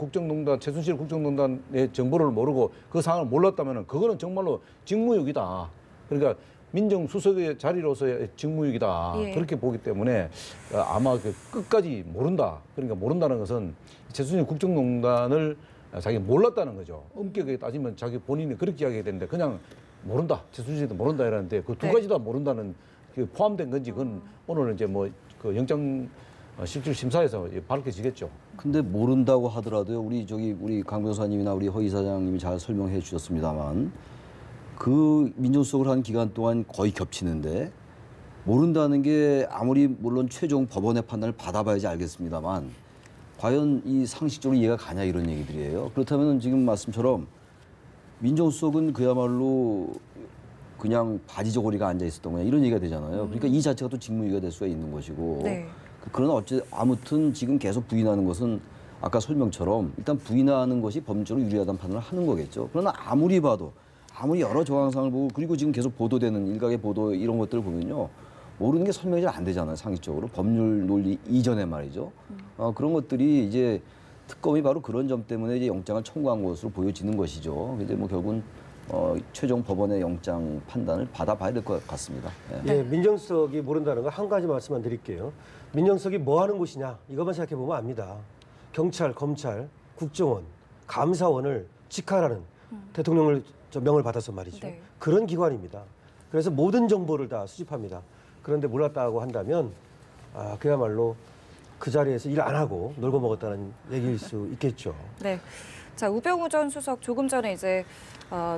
최순실 국정농단의 정보를 모르고 그 상황을 몰랐다면은 그거는 정말로 직무유기다. 그러니까 민정수석의 자리로서의 직무유기다. 예. 그렇게 보기 때문에 아마 끝까지 모른다. 그러니까 모른다는 것은 최순실 국정농단을 자기가 몰랐다는 거죠. 엄격하게 따지면 자기 본인이 그렇게 이야기해야 되는데 그냥 모른다. 최순실도 모른다 이러는데 그 두 네. 가지 다 모른다는 그 포함된 건지 그건 오늘 이제 뭐 그 영장 실질 심사에서 밝혀지겠죠. 근데 모른다고 하더라도요. 우리 강 변호사님이나 우리 허 이사장님이 잘 설명해 주셨습니다만 그 민정수석을 한 기간 동안 거의 겹치는데 모른다는 게 아무리 물론 최종 법원의 판단을 받아봐야지 알겠습니다만 과연 이 상식적으로 이해가 가냐 이런 얘기들이에요. 그렇다면 지금 말씀처럼 민정수석은 그야말로 그냥 바지 저고리가 앉아 있었던 거냐 이런 얘기가 되잖아요. 그러니까 이 자체가 또 직무유기가 될 수가 있는 것이고. 네. 그러나 아무튼 지금 계속 부인하는 것은 아까 설명처럼 일단 부인하는 것이 법률적으로 유리하다는 판단을 하는 거겠죠. 그러나 아무리 봐도 아무리 여러 정황상을 보고 그리고 지금 계속 보도되는 일각의 보도 이런 것들을 보면요. 모르는 게 설명이 잘 안 되잖아요. 상식적으로. 법률 논리 이전에 말이죠. 그런 것들이 이제 특검이 바로 그런 점 때문에 이제 영장을 청구한 것으로 보여지는 것이죠. 근데 뭐 결국은 최종 법원의 영장 판단을 받아봐야 될 것 같습니다. 예. 예, 민정수석이 모른다는 거 한 가지 말씀만 드릴게요. 민정수석이 뭐 하는 곳이냐 이것만 생각해 보면 압니다. 경찰, 검찰, 국정원, 감사원을 직할하는 대통령을 명을 받아서 말이죠. 네. 그런 기관입니다. 그래서 모든 정보를 다 수집합니다. 그런데 몰랐다고 한다면 그야말로 그 자리에서 일 안 하고 놀고 먹었다는 얘기일 수 있겠죠. 네. 자, 우병우 전 수석 조금 전에 이제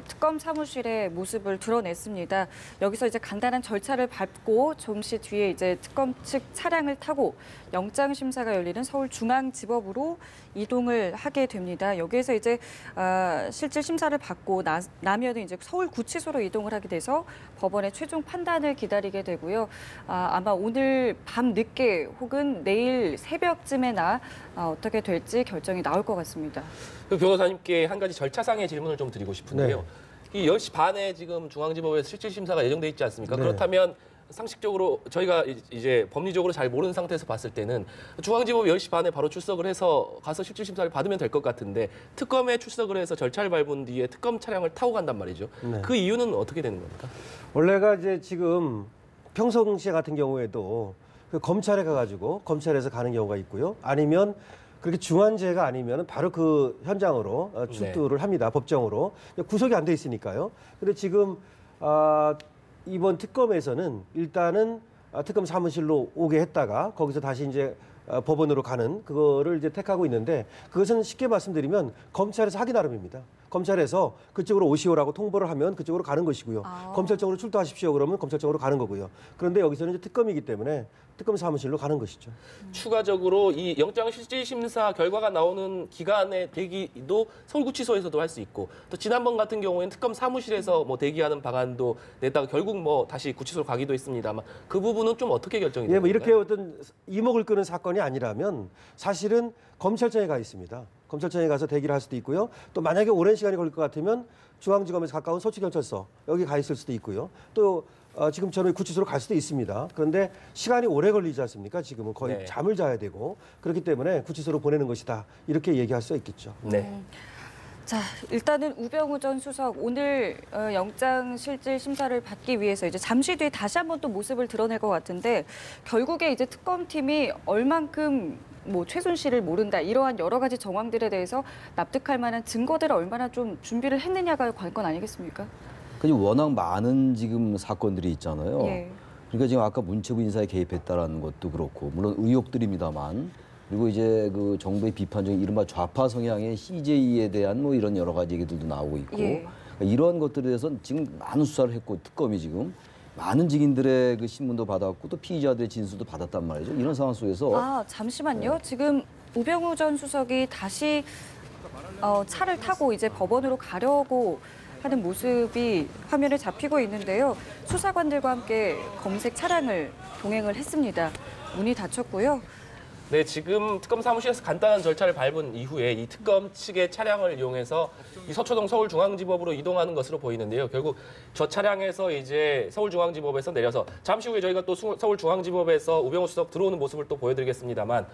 특검 사무실의 모습을 드러냈습니다. 여기서 이제 간단한 절차를 밟고 잠시 뒤에 이제 특검 측 차량을 타고 영장 심사가 열리는 서울중앙지법으로 이동을 하게 됩니다. 여기에서 이제 실질 심사를 받고 나면은 이제 서울구치소로 이동을 하게 돼서 법원의 최종 판단을 기다리게 되고요. 아마 오늘 밤 늦게 혹은 내일 새벽쯤에나 어떻게 될지 결정이 나올 것 같습니다. 그 변호사님께 한 가지 절차상의 질문을 좀 드리고 싶은데요. 이 10시 반에 지금 중앙지법에서 실질 심사가 예정돼 있지 않습니까? 네. 그렇다면 상식적으로 저희가 이제 법리적으로 잘 모르는 상태에서 봤을 때는 중앙지법이 10시 반에 바로 출석을 해서 가서 실질 심사를 받으면 될 것 같은데 특검에 출석을 해서 절차를 밟은 뒤에 특검 차량을 타고 간단 말이죠. 네. 그 이유는 어떻게 되는 겁니까? 원래가 이제 지금 평상시에 같은 경우에도 그 검찰에 가가지고 검찰에서 가는 경우가 있고요. 아니면 그렇게 중환제가 아니면 바로 그 현장으로 출두를 합니다. 법정으로. 구속이 안 돼 있으니까요. 근데 지금 이번 특검에서는 일단은 특검 사무실로 오게 했다가 거기서 다시 이제 법원으로 가는 그거를 이제 택하고 있는데 그것은 쉽게 말씀드리면 검찰에서 하기 나름입니다. 검찰에서 그쪽으로 오시오라고 통보를 하면 그쪽으로 가는 것이고요. 검찰청으로 출두하십시오 그러면 검찰청으로 가는 거고요. 그런데 여기서는 이제 특검이기 때문에 특검 사무실로 가는 것이죠. 추가적으로 이 영장 실질 심사 결과가 나오는 기간의 대기도 서울구치소에서도 할 수 있고 또 지난번 같은 경우에는 특검 사무실에서 뭐 대기하는 방안도 내다가 결국 뭐 다시 구치소로 가기도 했습니다만 그 부분은 좀 어떻게 결정이 예, 됩니까? 뭐 이렇게 어떤 이목을 끄는 사건이 아니라면 사실은 검찰청에 가 있습니다. 검찰청에 가서 대기를 할 수도 있고요. 또 만약에 오랜 시간이 걸릴 것 같으면 중앙지검에서 가까운 서초경찰서 여기 가 있을 수도 있고요. 또 지금처럼 구치소로 갈 수도 있습니다. 그런데 시간이 오래 걸리지 않습니까? 지금은 거의 네. 잠을 자야 되고 그렇기 때문에 구치소로 보내는 것이다. 이렇게 얘기할 수 있겠죠. 네. 자, 일단은 우병우 전 수석 오늘 영장 실질 심사를 받기 위해서 이제 잠시 뒤에 다시 한번 또 모습을 드러낼 것 같은데 결국에 이제 특검팀이 얼만큼 뭐 최순실을 모른다 이러한 여러 가지 정황들에 대해서 납득할 만한 증거들을 얼마나 좀 준비를 했느냐가 관건 아니겠습니까? 워낙 많은 지금 사건들이 있잖아요. 예. 그러니까 지금 아까 문체부 인사에 개입했다라는 것도 그렇고 물론 의혹들입니다만 그리고 이제 그 정부의 비판적인 이른바 좌파 성향의 CJ에 대한 뭐 이런 여러 가지 얘기들도 나오고 있고 예. 그러니까 이러한 것들에 대해서 지금 많은 수사를 했고 특검이 지금 많은 증인들의 그 신문도 받았고 또 피의자들의 진술도 받았단 말이죠. 이런 상황 속에서 아, 잠시만요. 지금 우병우 전 수석이 다시 차를 타고 이제 법원으로 가려고 하는 모습이 화면에 잡히고 있는데요. 수사관들과 함께 검색 차량을 동행을 했습니다. 문이 닫혔고요. 네, 지금 특검 사무실에서 간단한 절차를 밟은 이후에 이 특검 측의 차량을 이용해서 이 서초동 서울중앙지법으로 이동하는 것으로 보이는데요. 결국 저 차량에서 이제 서울중앙지법에서 내려서 잠시 후에 저희가 또 서울중앙지법에서 우병우 수석 들어오는 모습을 또 보여드리겠습니다만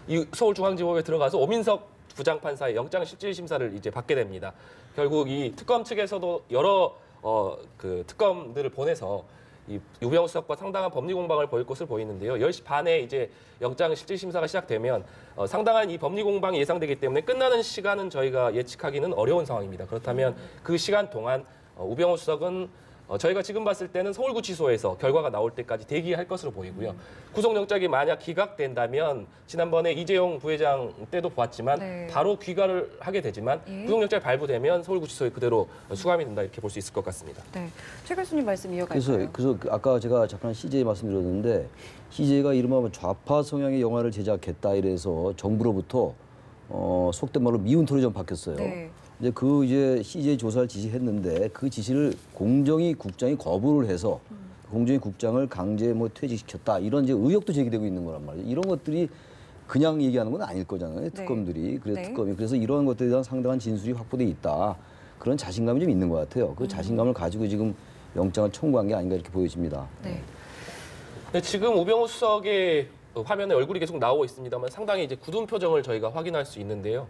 이 서울중앙지법에 들어가서 오민석 부장판사의 영장실질심사를 이제 받게 됩니다. 결국 이 특검 측에서도 여러 그 특검들을 보내서 이 우병우 수석과 상당한 법리 공방을 벌일 것으로 보이는데요. 10시 반에 이제 영장 실질 심사가 시작되면 상당한 이 법리 공방이 예상되기 때문에 끝나는 시간은 저희가 예측하기는 어려운 상황입니다. 그렇다면 그 시간 동안 우병우 수석은 저희가 지금 봤을 때는 서울구치소에서 결과가 나올 때까지 대기할 것으로 보이고요. 구속영장이 만약 기각된다면 지난번에 이재용 부회장 때도 보았지만 네. 바로 귀가를 하게 되지만 예. 구속영장이 발부되면 서울구치소에 그대로 수감이 된다 이렇게 볼 수 있을 것 같습니다. 네, 최 교수님 말씀 이어갈까요? 그래서 아까 제가 잠깐 CJ 말씀드렸는데 CJ가 이른바 좌파 성향의 영화를 제작했다 이래서 정부로부터 속된 말로 미운 털이 좀 박혔어요. 네. 이제 CJ 조사를 지시했는데 그 지시를 공정위 국장이 거부를 해서 공정위 국장을 강제 퇴직시켰다 이런 이제 의혹도 제기되고 있는 거란 말이에요. 이런 것들이 그냥 얘기하는 건 아닐 거잖아요. 특검들이 그래서 이런 것들에 대한 상당한 진술이 확보돼 있다. 그런 자신감이 좀 있는 것 같아요. 그 자신감을 가지고 지금 영장을 청구한 게 아닌가 이렇게 보여집니다. 네. 네, 지금 우병우 수석의 화면에 얼굴이 계속 나오고 있습니다만 상당히 이제 굳은 표정을 저희가 확인할 수 있는데요.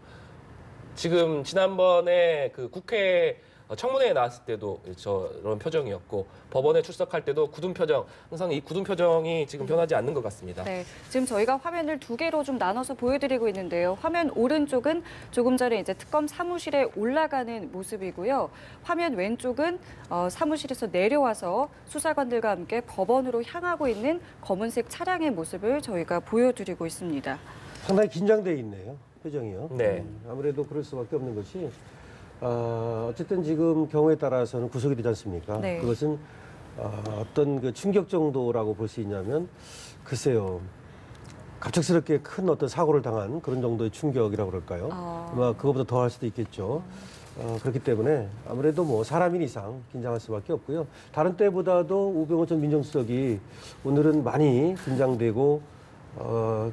지금 지난번에 그 국회 청문회에 나왔을 때도 저런 표정이었고 법원에 출석할 때도 굳은 표정, 항상 이 굳은 표정이 지금 변하지 않는 것 같습니다. 네, 지금 저희가 화면을 두 개로 좀 나눠서 보여드리고 있는데요. 화면 오른쪽은 조금 전에 이제 특검 사무실에 올라가는 모습이고요. 화면 왼쪽은 사무실에서 내려와서 수사관들과 함께 법원으로 향하고 있는 검은색 차량의 모습을 저희가 보여드리고 있습니다. 상당히 긴장돼 있네요. 표정이요. 네. 아무래도 그럴 수밖에 없는 것이 어쨌든 지금 경우에 따라서는 구속이 되지 않습니까? 네. 그것은 어떤 그 충격 정도라고 볼 수 있냐면 글쎄요. 갑작스럽게 큰 어떤 사고를 당한 그런 정도의 충격이라고 그럴까요? 아마 그거보다 더 할 수도 있겠죠. 그렇기 때문에 아무래도 사람인 이상 긴장할 수밖에 없고요. 다른 때보다도 우병우 전 민정수석이 오늘은 많이 긴장되고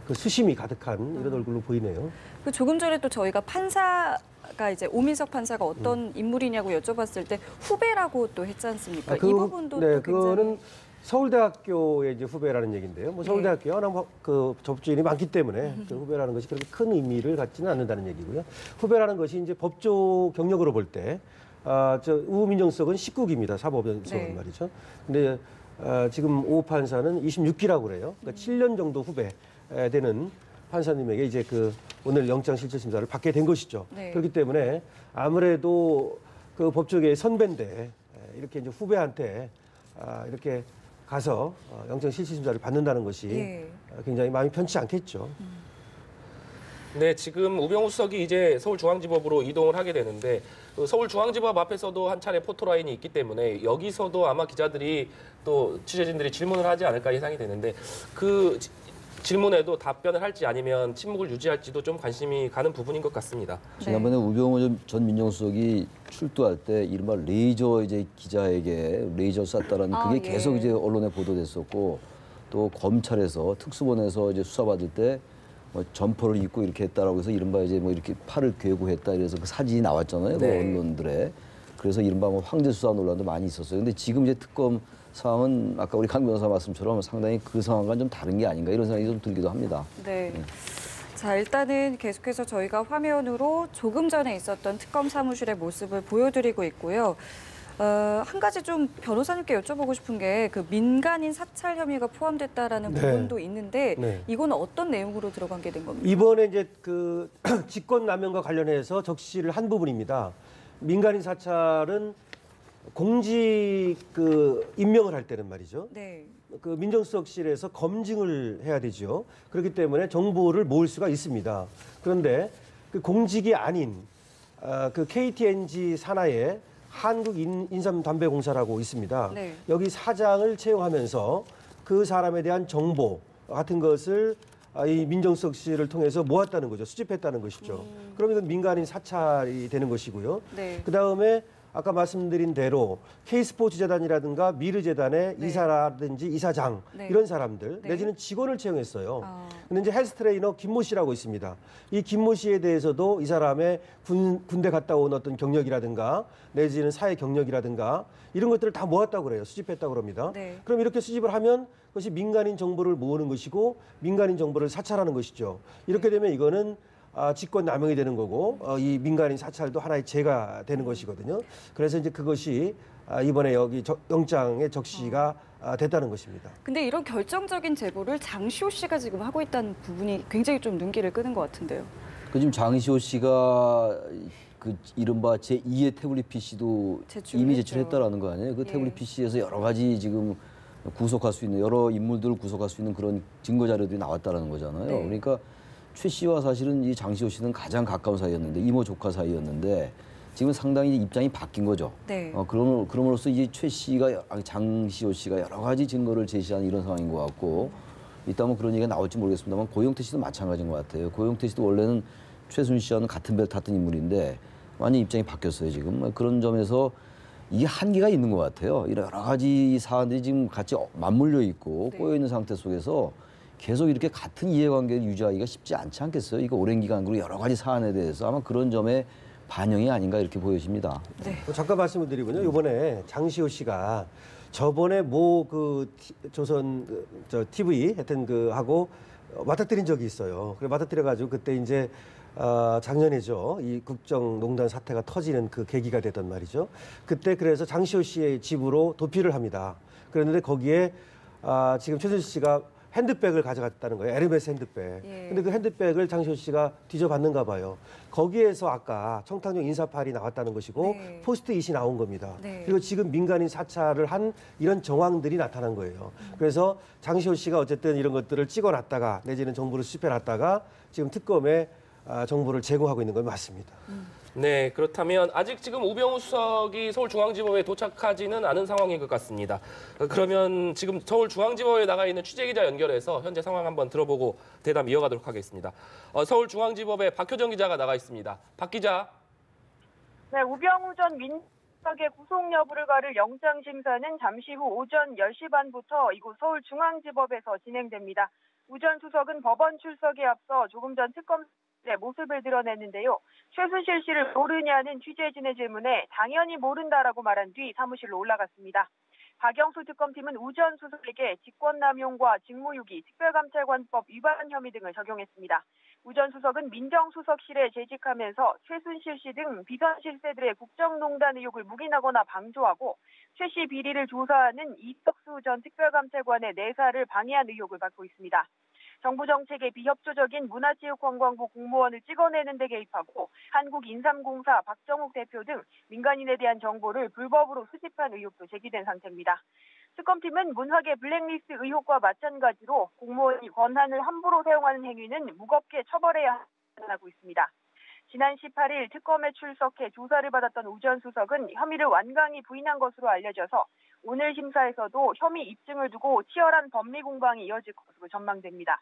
그 수심이 가득한 이런 얼굴로 보이네요. 그 조금 전에 또 저희가 판사가 이제 오민석 판사가 어떤 인물이냐고 여쭤봤을 때 후배라고 또 했지 않습니까? 이 부분도 네, 또 그거는 서울대학교의 이제 후배라는 얘기인데요. 서울대학교가 워낙 그 접주인이 많기 때문에 그 후배라는 것이 그렇게 큰 의미를 갖지는 않는다는 얘기고요. 후배라는 것이 이제 법조 경력으로 볼 때, 우민정수석은 19기입니다. 사법연수석은 말이죠. 근데 지금 오 판사는 26기라고 그래요. 그러니까 7년 정도 후배 되는 판사님에게 이제 오늘 영장실질심사를 받게 된 것이죠. 네. 그렇기 때문에 아무래도 그 법조계의 선배인데 이렇게 이제 후배한테 이렇게 가서 영장실질심사를 받는다는 것이 굉장히 마음이 편치 않겠죠. 네, 지금 우병우 수석이 이제 서울중앙지법으로 이동을 하게 되는데 서울중앙지법 앞에서도 한 차례 포토라인이 있기 때문에 여기서도 아마 기자들이 또 취재진들이 질문을 하지 않을까 예상이 되는데 그 질문에도 답변을 할지 아니면 침묵을 유지할지도 좀 관심이 가는 부분인 것 같습니다. 지난번에 우병우 전 민정수석이 출두할 때 이른바 레이저 이제 기자에게 레이저 쐈다라는 그게 계속 이제 언론에 보도됐었고 또 검찰에서 특수본에서 이제 수사받을 때 점퍼를 입고 이렇게 했다라고 해서 이른바 이제 이렇게 팔을 괴고 했다 이래서 그 사진이 나왔잖아요. 그 언론들에. 그래서 이른바 황제 수사 논란도 많이 있었어요. 근데 지금 이제 특검 상황은 아까 우리 강 변호사 말씀처럼 상당히 그 상황과는 좀 다른 게 아닌가 이런 생각이 좀 들기도 합니다. 네. 자, 일단은 계속해서 저희가 화면으로 조금 전에 있었던 특검 사무실의 모습을 보여드리고 있고요. 한 가지 좀 변호사님께 여쭤보고 싶은 게 그 민간인 사찰 혐의가 포함됐다라는 부분도 있는데 이건 어떤 내용으로 들어간 게 된 겁니까? 이번에 이제 그 직권남용과 관련해서 적시를 한 부분입니다. 민간인 사찰은 공직 임명을 할 때는 말이죠. 네. 그 민정수석실에서 검증을 해야 되죠. 그렇기 때문에 정보를 모을 수가 있습니다. 그런데 그 공직이 아닌 그 KTNG 산하의 한국인삼담배공사라고 있습니다. 네. 여기 사장을 채용하면서 그 사람에 대한 정보 같은 것을 이 민정수석실을 통해서 모았다는 거죠. 수집했다는 것이죠. 그럼 이건 민간인 사찰이 되는 것이고요. 네. 그다음에 아까 말씀드린 대로 K스포츠재단이라든가 미르재단의 네. 이사라든지 이사장 네. 이런 사람들 네. 내지는 직원을 채용했어요. 아. 근데 이제 헬스 트레이너 김모 씨라고 있습니다. 이 김모 씨에 대해서도 이 사람의 군대 갔다 온 어떤 경력이라든가 내지는 사회 경력이라든가 이런 것들을 다 모았다고 그래요. 수집했다고 그럽니다. 네. 그럼 이렇게 수집을 하면 그것이 민간인 정보를 모으는 것이고 민간인 정보를 사찰하는 것이죠. 이렇게 되면 이거는 직권 남용이 되는 거고 이 민간인 사찰도 하나의 죄가 되는 것이거든요. 그래서 이제 그것이 이번에 여기 영장의 적시가 됐다는 것입니다. 근데 이런 결정적인 제보를 장시호 씨가 지금 하고 있다는 부분이 굉장히 좀 눈길을 끄는 것 같은데요. 그 지금 장시호 씨가 그 이른바 제2의 태블릿 PC도 이미 제출했죠. 제출했다라는 거 아니에요? 그 예. 태블릿 PC에서 여러 가지 지금 구속할 수 있는 여러 인물들을 구속할 수 있는 그런 증거 자료들이 나왔다라는 거잖아요. 네. 그러니까 최 씨와 사실은 이 장시호 씨는 가장 가까운 사이였는데 이모 조카 사이였는데 지금 상당히 입장이 바뀐 거죠. 네. 그럼으로써 이제 최 씨가 장시호 씨가 여러 가지 증거를 제시하는 이런 상황인 것 같고 이따 뭐 그런 얘기가 나올지 모르겠습니다만 고영태 씨도 마찬가지인 것 같아요. 고영태 씨도 원래는 최순실 씨와는 같은 배를 탔던 인물인데 많이 입장이 바뀌었어요 지금. 그런 점에서 이게 한계가 있는 것 같아요. 이런 여러 가지 사안들이 지금 같이 맞물려 있고 네. 꼬여 있는 상태 속에서 계속 이렇게 같은 이해관계를 유지하기가 쉽지 않지 않겠어요? 이거 오랜 기간 그리고 여러 가지 사안에 대해서 아마 그런 점에 반영이 아닌가 이렇게 보여집니다. 네. 잠깐 말씀을 드리군요. 이번에 장시호 씨가 저번에 조선 TV 하여튼 그 하고 맞닥뜨린 적이 있어요. 그래 맞닥뜨려가지고 그때 이제 작년에죠. 이 국정농단 사태가 터지는 그 계기가 됐단 말이죠. 그때 그래서 장시호 씨의 집으로 도피를 합니다. 그랬는데 거기에 지금 최순실 씨가 핸드백을 가져갔다는 거예요. 에르메스 핸드백. 예. 근데 그 핸드백을 장시호 씨가 뒤져봤는가 봐요. 거기에서 아까 청탁용 인사 파일이 나왔다는 것이고 네. 포스트잇이 나온 겁니다. 네. 그리고 지금 민간인 사찰을 한 이런 정황들이 나타난 거예요. 그래서 장시호 씨가 어쨌든 이런 것들을 찍어놨다가 내지는 정보를 수집해놨다가 지금 특검에 정보를 제공하고 있는 건 맞습니다. 네, 그렇다면 아직 지금 우병우 수석이 서울중앙지법에 도착하지는 않은 상황인 것 같습니다. 그러면 지금 서울중앙지법에 나가 있는 취재기자 연결해서 현재 상황 한번 들어보고 대담 이어가도록 하겠습니다. 서울중앙지법에 박효정 기자가 나가 있습니다. 박 기자. 네, 우병우 전 민수석의 구속 여부를 가를 영장 심사는 잠시 후 오전 10시 반부터 이곳 서울중앙지법에서 진행됩니다. 우 전 수석은 법원 출석에 앞서 조금 전 특검의 모습을 드러냈는데요. 최순실 씨를 모르냐는 취재진의 질문에 당연히 모른다라고 말한 뒤 사무실로 올라갔습니다. 박영수 특검팀은 우 전 수석에게 직권남용과 직무유기, 특별감찰관법 위반 혐의 등을 적용했습니다. 우 전 수석은 민정수석실에 재직하면서 최순실 씨 등 비선 실세들의 국정농단 의혹을 묵인하거나 방조하고 최 씨 비리를 조사하는 이덕수 전 특별감찰관의 내사를 방해한 의혹을 받고 있습니다. 정부 정책에 비협조적인 문화체육관광부 공무원을 찍어내는 데 개입하고 한국인삼공사 박정욱 대표 등 민간인에 대한 정보를 불법으로 수집한 의혹도 제기된 상태입니다. 특검팀은 문학의 블랙리스트 의혹과 마찬가지로 공무원이 권한을 함부로 사용하는 행위는 무겁게 처벌해야 한다고 있습니다. 지난 18일 특검에 출석해 조사를 받았던 우 전 수석은 혐의를 완강히 부인한 것으로 알려져서 오늘 심사에서도 혐의 입증을 두고 치열한 법리 공방이 이어질 것으로 전망됩니다.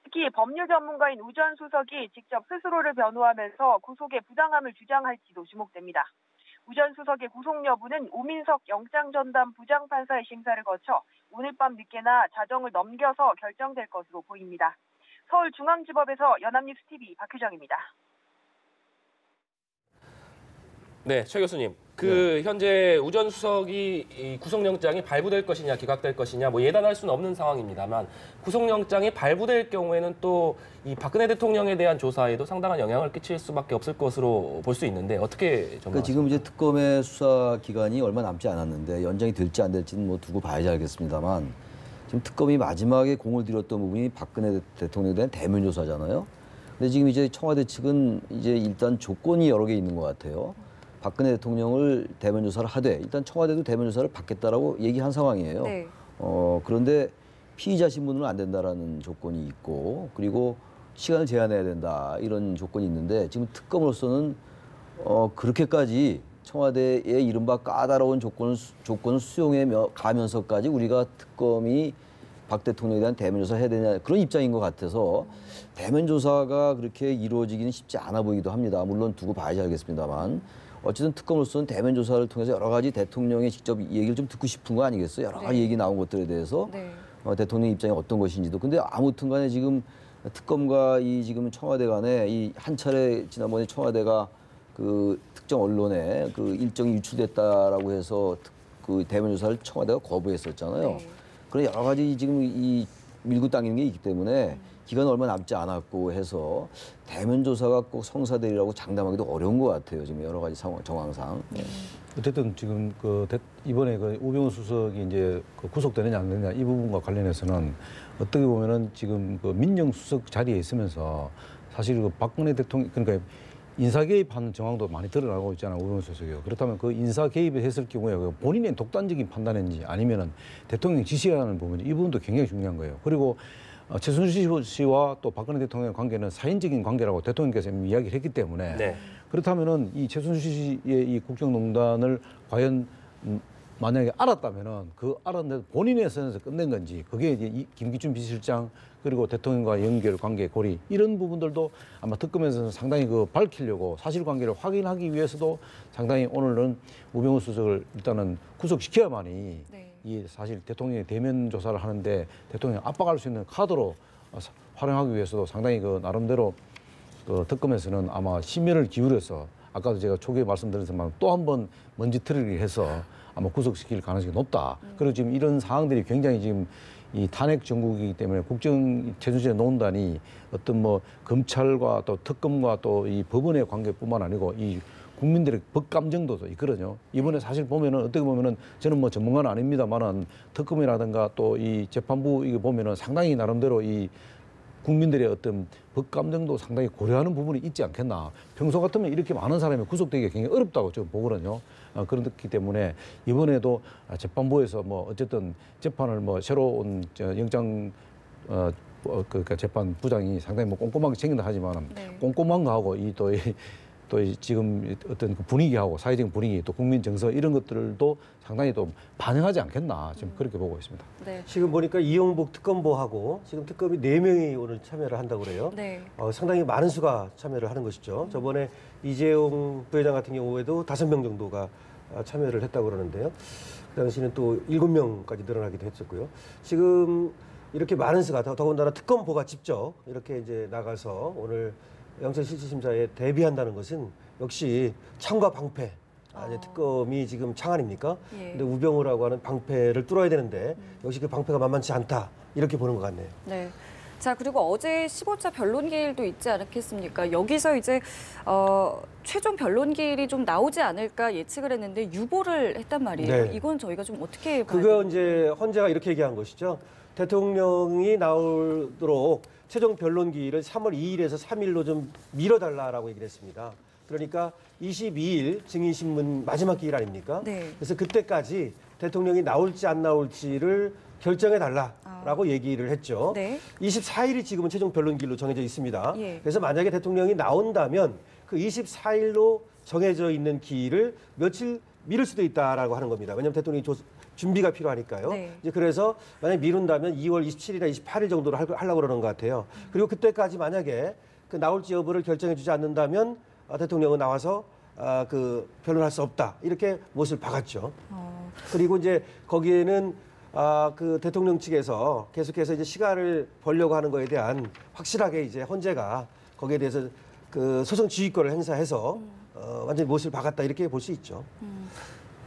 특히 법률 전문가인 우 전 수석이 직접 스스로를 변호하면서 구속의 부당함을 주장할지도 주목됩니다. 우 전 수석의 구속 여부는 우민석 영장전담 부장판사의 심사를 거쳐 오늘 밤 늦게나 자정을 넘겨서 결정될 것으로 보입니다. 서울중앙지법에서 연합뉴스TV 박효정입니다. 네, 최 교수님. 현재 우 전 수석이 이 구속영장이 발부될 것이냐 기각될 것이냐 뭐 예단할 수는 없는 상황입니다만 구속영장이 발부될 경우에는 또 이 박근혜 대통령에 대한 조사에도 상당한 영향을 끼칠 수밖에 없을 것으로 볼 수 있는데 어떻게 전망하십니까? 그러니까 지금 이제 특검의 수사 기간이 얼마 남지 않았는데 연장이 될지 안 될지는 뭐 두고 봐야지 알겠습니다만 지금 특검이 마지막에 공을 들였던 부분이 박근혜 대통령에 대한 대면 조사잖아요. 근데 지금 이제 청와대 측은 이제 일단 조건이 여러 개 있는 것 같아요. 박근혜 대통령을 대면 조사를 하되 일단 청와대도 대면 조사를 받겠다라고 얘기한 상황이에요. 네. 그런데 피의자 신분은 안 된다라는 조건이 있고 그리고 시간을 제한해야 된다 이런 조건이 있는데 지금 특검으로서는 그렇게까지 청와대의 이른바 까다로운 조건을 수용해 가면서까지 우리가 특검이 박 대통령에 대한 대면 조사 해야 되냐 그런 입장인 것 같아서 대면 조사가 그렇게 이루어지기는 쉽지 않아 보이기도 합니다. 물론 두고 봐야지 알겠습니다만 어쨌든 특검으로서는 대면 조사를 통해서 여러 가지 대통령의 직접 얘기를 좀 듣고 싶은 거 아니겠어요? 여러 가지 얘기 나온 것들에 대해서 대통령 입장이 어떤 것인지도. 근데 아무튼간에 지금 특검과 이 지금 청와대 간에 이 한 차례 지난번에 청와대가 그 특정 언론에 그 일정이 유출됐다라고 해서 그 대면 조사를 청와대가 거부했었잖아요. 그런 여러 가지 지금 이 밀고 당기는 게 있기 때문에 기간은 얼마 남지 않았고 해서 대면 조사가 꼭 성사되리라고 장담하기도 어려운 것 같아요. 지금 여러 가지 정황상. 어쨌든 지금 이번에 우병우 수석이 이제 구속되느냐 안 되느냐 이 부분과 관련해서는 어떻게 보면은 지금 민정수석 자리에 있으면서 사실 박근혜 대통령 그러니까 인사 개입하는 정황도 많이 드러나고 있잖아요. 우병우 수석이요. 그렇다면 그 인사 개입을 했을 경우에 본인의 독단적인 판단인지 아니면은 대통령이 지시하는 부분이 이 부분도 굉장히 중요한 거예요. 그리고 최순실 씨와 또 박근혜 대통령의 관계는 사인적인 관계라고 대통령께서 이미 이야기를 했기 때문에 그렇다면은 이 최순실 씨의 이 국정농단을 과연 만약에 알았다면은 그 알았는데 본인의 선에서 끝낸 건지 그게 이제 이 김기춘 비서실장 그리고 대통령과 연결 관계 고리 이런 부분들도 아마 특검에서는 상당히 밝히려고 사실관계를 확인하기 위해서도 상당히 오늘은 우병우 수석을 일단은 구속시켜야만이 이 사실 대통령이 대면 조사를 하는데 대통령 압박할 수 있는 카드로 활용하기 위해서도 상당히 나름대로 특검에서는 아마 심혈을 기울여서 아까도 제가 초기에 말씀드렸지만 또 한 번 먼지털이를 해서 아마 구속시킬 가능성이 높다. 그리고 지금 이런 상황들이 굉장히 지금 이 탄핵 정국이기 때문에 최순실의 논단이 어떤 검찰과 또 특검과 또 이 법원의 관계뿐만 아니고 이 국민들의 법 감정도 있거든요. 이번에 사실 보면은 어떻게 보면은 저는 전문가는 아닙니다만은 특검이라든가 또 이 재판부 이거 보면은 상당히 나름대로 이 국민들의 어떤 법 감정도 상당히 고려하는 부분이 있지 않겠나. 평소 같으면 이렇게 많은 사람이 구속되기가 굉장히 어렵다고 저는 보거든요. 그렇기 때문에 이번에도 재판부에서 어쨌든 재판을 새로운 영장 그러니까 재판부장이 상당히 꼼꼼하게 챙긴다 하지만 꼼꼼한 거하고 또 지금 어떤 분위기하고 사회적인 분위기 또 국민 정서 이런 것들도 상당히 또 반영하지 않겠나 지금 그렇게 보고 있습니다. 지금 보니까 이용복 특검보하고 지금 특검이 4명이 오늘 참여를 한다고 그래요. 상당히 많은 수가 참여를 하는 것이죠. 저번에 이재용 부회장 같은 경우에도 5명 정도가 참여를 했다고 그러는데요. 그 당시에는 또 7명까지 늘어나기도 했었고요. 지금 이렇게 많은 수가 더군다나 특검보가 직접 이렇게 이제 나가서 오늘 영장실질심사에 대비한다는 것은 역시 창과 방패. 이제 특검이 지금 창 아닙니까? 근데 우병우라고 하는 방패를 뚫어야 되는데 역시 그 방패가 만만치 않다. 이렇게 보는 것 같네요. 자, 그리고 어제 15차 변론기일도 있지 않았겠습니까? 여기서 이제 최종 변론기일이 좀 나오지 않을까 예측을 했는데 유보를 했단 말이에요. 이건 저희가 좀 어떻게 봐야 그거 이제 헌재가 이렇게 얘기한 것이죠. 대통령이 나오도록 최종 변론기일을 3월 2일에서 3일로 좀 미뤄달라라고 얘기를 했습니다. 그러니까 22일 증인신문 마지막 기일 아닙니까? 그래서 그때까지 대통령이 나올지 안 나올지를 결정해달라라고 얘기를 했죠. 24일이 지금은 최종 변론기일로 정해져 있습니다. 그래서 만약에 대통령이 나온다면 그 24일로 정해져 있는 기일을 며칠 미룰 수도 있다라고 하는 겁니다. 왜냐하면 대통령이 준비가 필요하니까요. 이제 그래서 만약 미룬다면 2월 27일이나 28일 정도로 하려고 그러는 것 같아요. 그리고 그때까지 만약에 그 나올지 여부를 결정해주지 않는다면 대통령은 나와서 그 변론할 수 없다 이렇게 못을 박았죠. 그리고 이제 거기에는 그 대통령 측에서 계속해서 이제 시간을 벌려고 하는 거에 대한 확실하게 이제 헌재가 거기에 대해서 그 소송 지휘권을 행사해서 완전히 못을 박았다 이렇게 볼 수 있죠.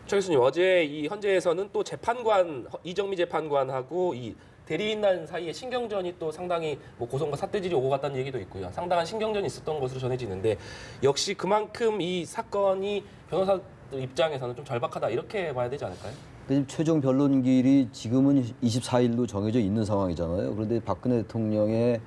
최 교수님, 어제 이 헌재에서는 또 재판관 이정미 재판관하고 이 대리인단 사이에 신경전이 또 상당히 고성과 삿대질이 오고 갔다는 얘기도 있고요. 상당한 신경전이 있었던 것으로 전해지는데 역시 그만큼 이 사건이 변호사들 입장에서는 좀 절박하다 이렇게 봐야 되지 않을까요? 최종 변론기일이 지금은 24일로 정해져 있는 상황이잖아요. 그런데 박근혜 대통령의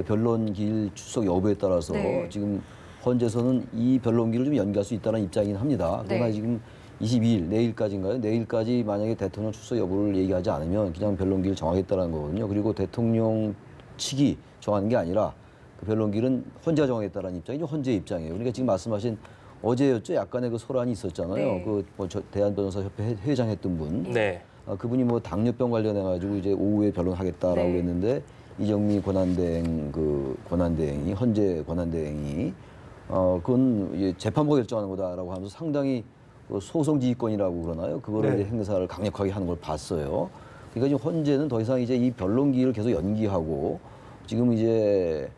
변론기일 출석 여부에 따라서 지금 헌재에서는 이 변론기일을 좀 연기할 수 있다는 입장이긴 합니다. 그러나 지금 22일, 내일까지인가요? 내일까지 만약에 대통령 출석 여부를 얘기하지 않으면 그냥 변론기를 정하겠다는 거거든요. 그리고 대통령 측이 정하는 게 아니라 그 변론기일은 헌재가 정하겠다는 입장이 헌재의 입장이에요. 그러니까 지금 말씀하신 어제였죠. 약간의 그 소란이 있었잖아요. 네. 그뭐 대한변호사협회 회장했던 분. 네. 그분이 뭐 당뇨병 관련해 가지고 이제 오후에 변론하겠다라고 네. 했는데 이정미 권한대행이 헌재 권한대행이 그건 이제 재판부가 결정하는 거다라고 하면서 상당히 그 소송 지휘권이라고 그러나요? 그거를 네. 이제 행사를 강력하게 하는 걸 봤어요. 그러니까 지금 헌재는 더 이상 이제 이 변론 기일을 계속 연기하고 지금 이제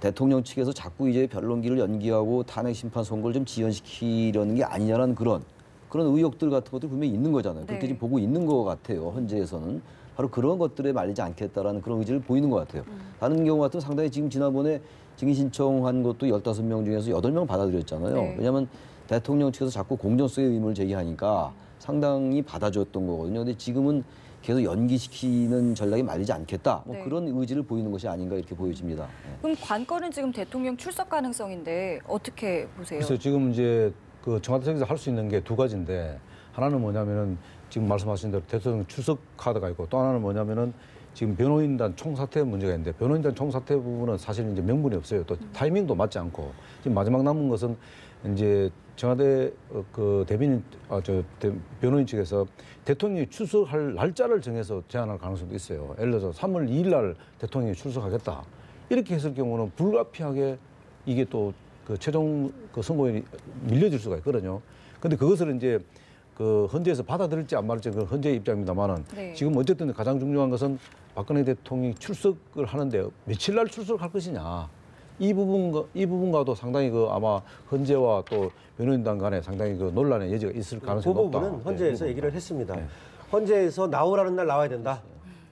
대통령 측에서 자꾸 이제 변론기를 연기하고 탄핵 심판 선고를 좀 지연시키려는 게 아니냐라는 그런 의혹들 같은 것도 분명히 있는 거잖아요. 그렇게 네. 지금 보고 있는 것 같아요. 헌재에서는 바로 그런 것들에 말리지 않겠다라는 그런 의지를 보이는 것 같아요. 다른 경우 같으면 상당히 지금 지난번에 증인 신청한 것도 15명 중에서 8명 받아들였잖아요. 네. 왜냐하면 대통령 측에서 자꾸 공정성의 의무를 제기하니까 상당히 받아줬던 거거든요. 근데 지금은 계속 연기시키는 전략이 말리지 않겠다. 뭐 네. 그런 의지를 보이는 것이 아닌가 이렇게 보여집니다. 네. 그럼 관건은 지금 대통령 출석 가능성인데 어떻게 보세요? 그래서 지금 이제 그 청와대 측에서 할 수 있는 게 두 가지인데 하나는 뭐냐면은 지금 말씀하신 대로 대통령 출석 카드가 있고 또 하나는 뭐냐면은 지금 변호인단 총사퇴 문제가 있는데 변호인단 총사퇴 부분은 사실은 이제 명분이 없어요. 또 타이밍도 맞지 않고 지금 마지막 남은 것은 이제 청와대 그 대변인 변호인 측에서 대통령이 출석할 날짜를 정해서 제안할 가능성도 있어요. 예를 들어서 3월 2일 날 대통령이 출석하겠다. 이렇게 했을 경우는 불가피하게 이게 또 그 최종 그 선고인이 밀려질 수가 있거든요. 근데 그것을 이제 그 헌재에서 받아들일지 안 받을지 그건 헌재의 입장입니다만은 네. 지금 어쨌든 가장 중요한 것은 박근혜 대통령이 출석을 하는데 며칠 날 출석할 것이냐. 이 부분과도 상당히 그 아마 헌재와 또 변호인단 간에 상당히 그 논란의 여지가 있을 그 가능성이 높다. 부분은 헌재에서 네, 얘기를 했습니다. 네. 헌재에서 나오라는 날 나와야 된다.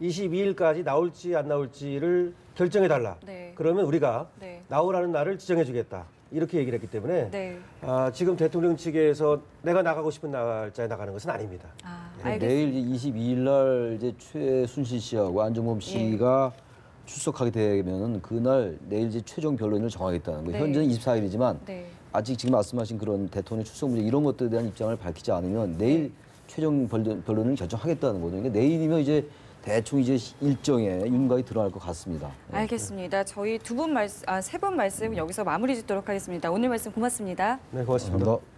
22일까지 나올지 안 나올지를 결정해달라. 네. 그러면 우리가 네. 나오라는 날을 지정해주겠다. 이렇게 얘기를 했기 때문에 네. 지금 대통령 측에서 내가 나가고 싶은 날짜에 나가는 것은 아닙니다. 알겠습니다. 내일 22일 날 이제 최순실 씨하고 안종범 씨가 출석하게 되면은 그날 내일 이제 최종 변론을 정하겠다는 거예요. 네. 현재는 24일이지만 네. 아직 지금 말씀하신 그런 대통령 출석 문제 이런 것들에 대한 입장을 밝히지 않으면 내일 최종 변론을 결정하겠다는 거죠. 그러니까 내일이면 이제 대충 이제 일정에 윤곽이 드러날 것 같습니다. 네. 알겠습니다. 저희 세 분 말씀 여기서 마무리 짓도록 하겠습니다. 오늘 말씀 고맙습니다. 네, 고맙습니다. 감사합니다.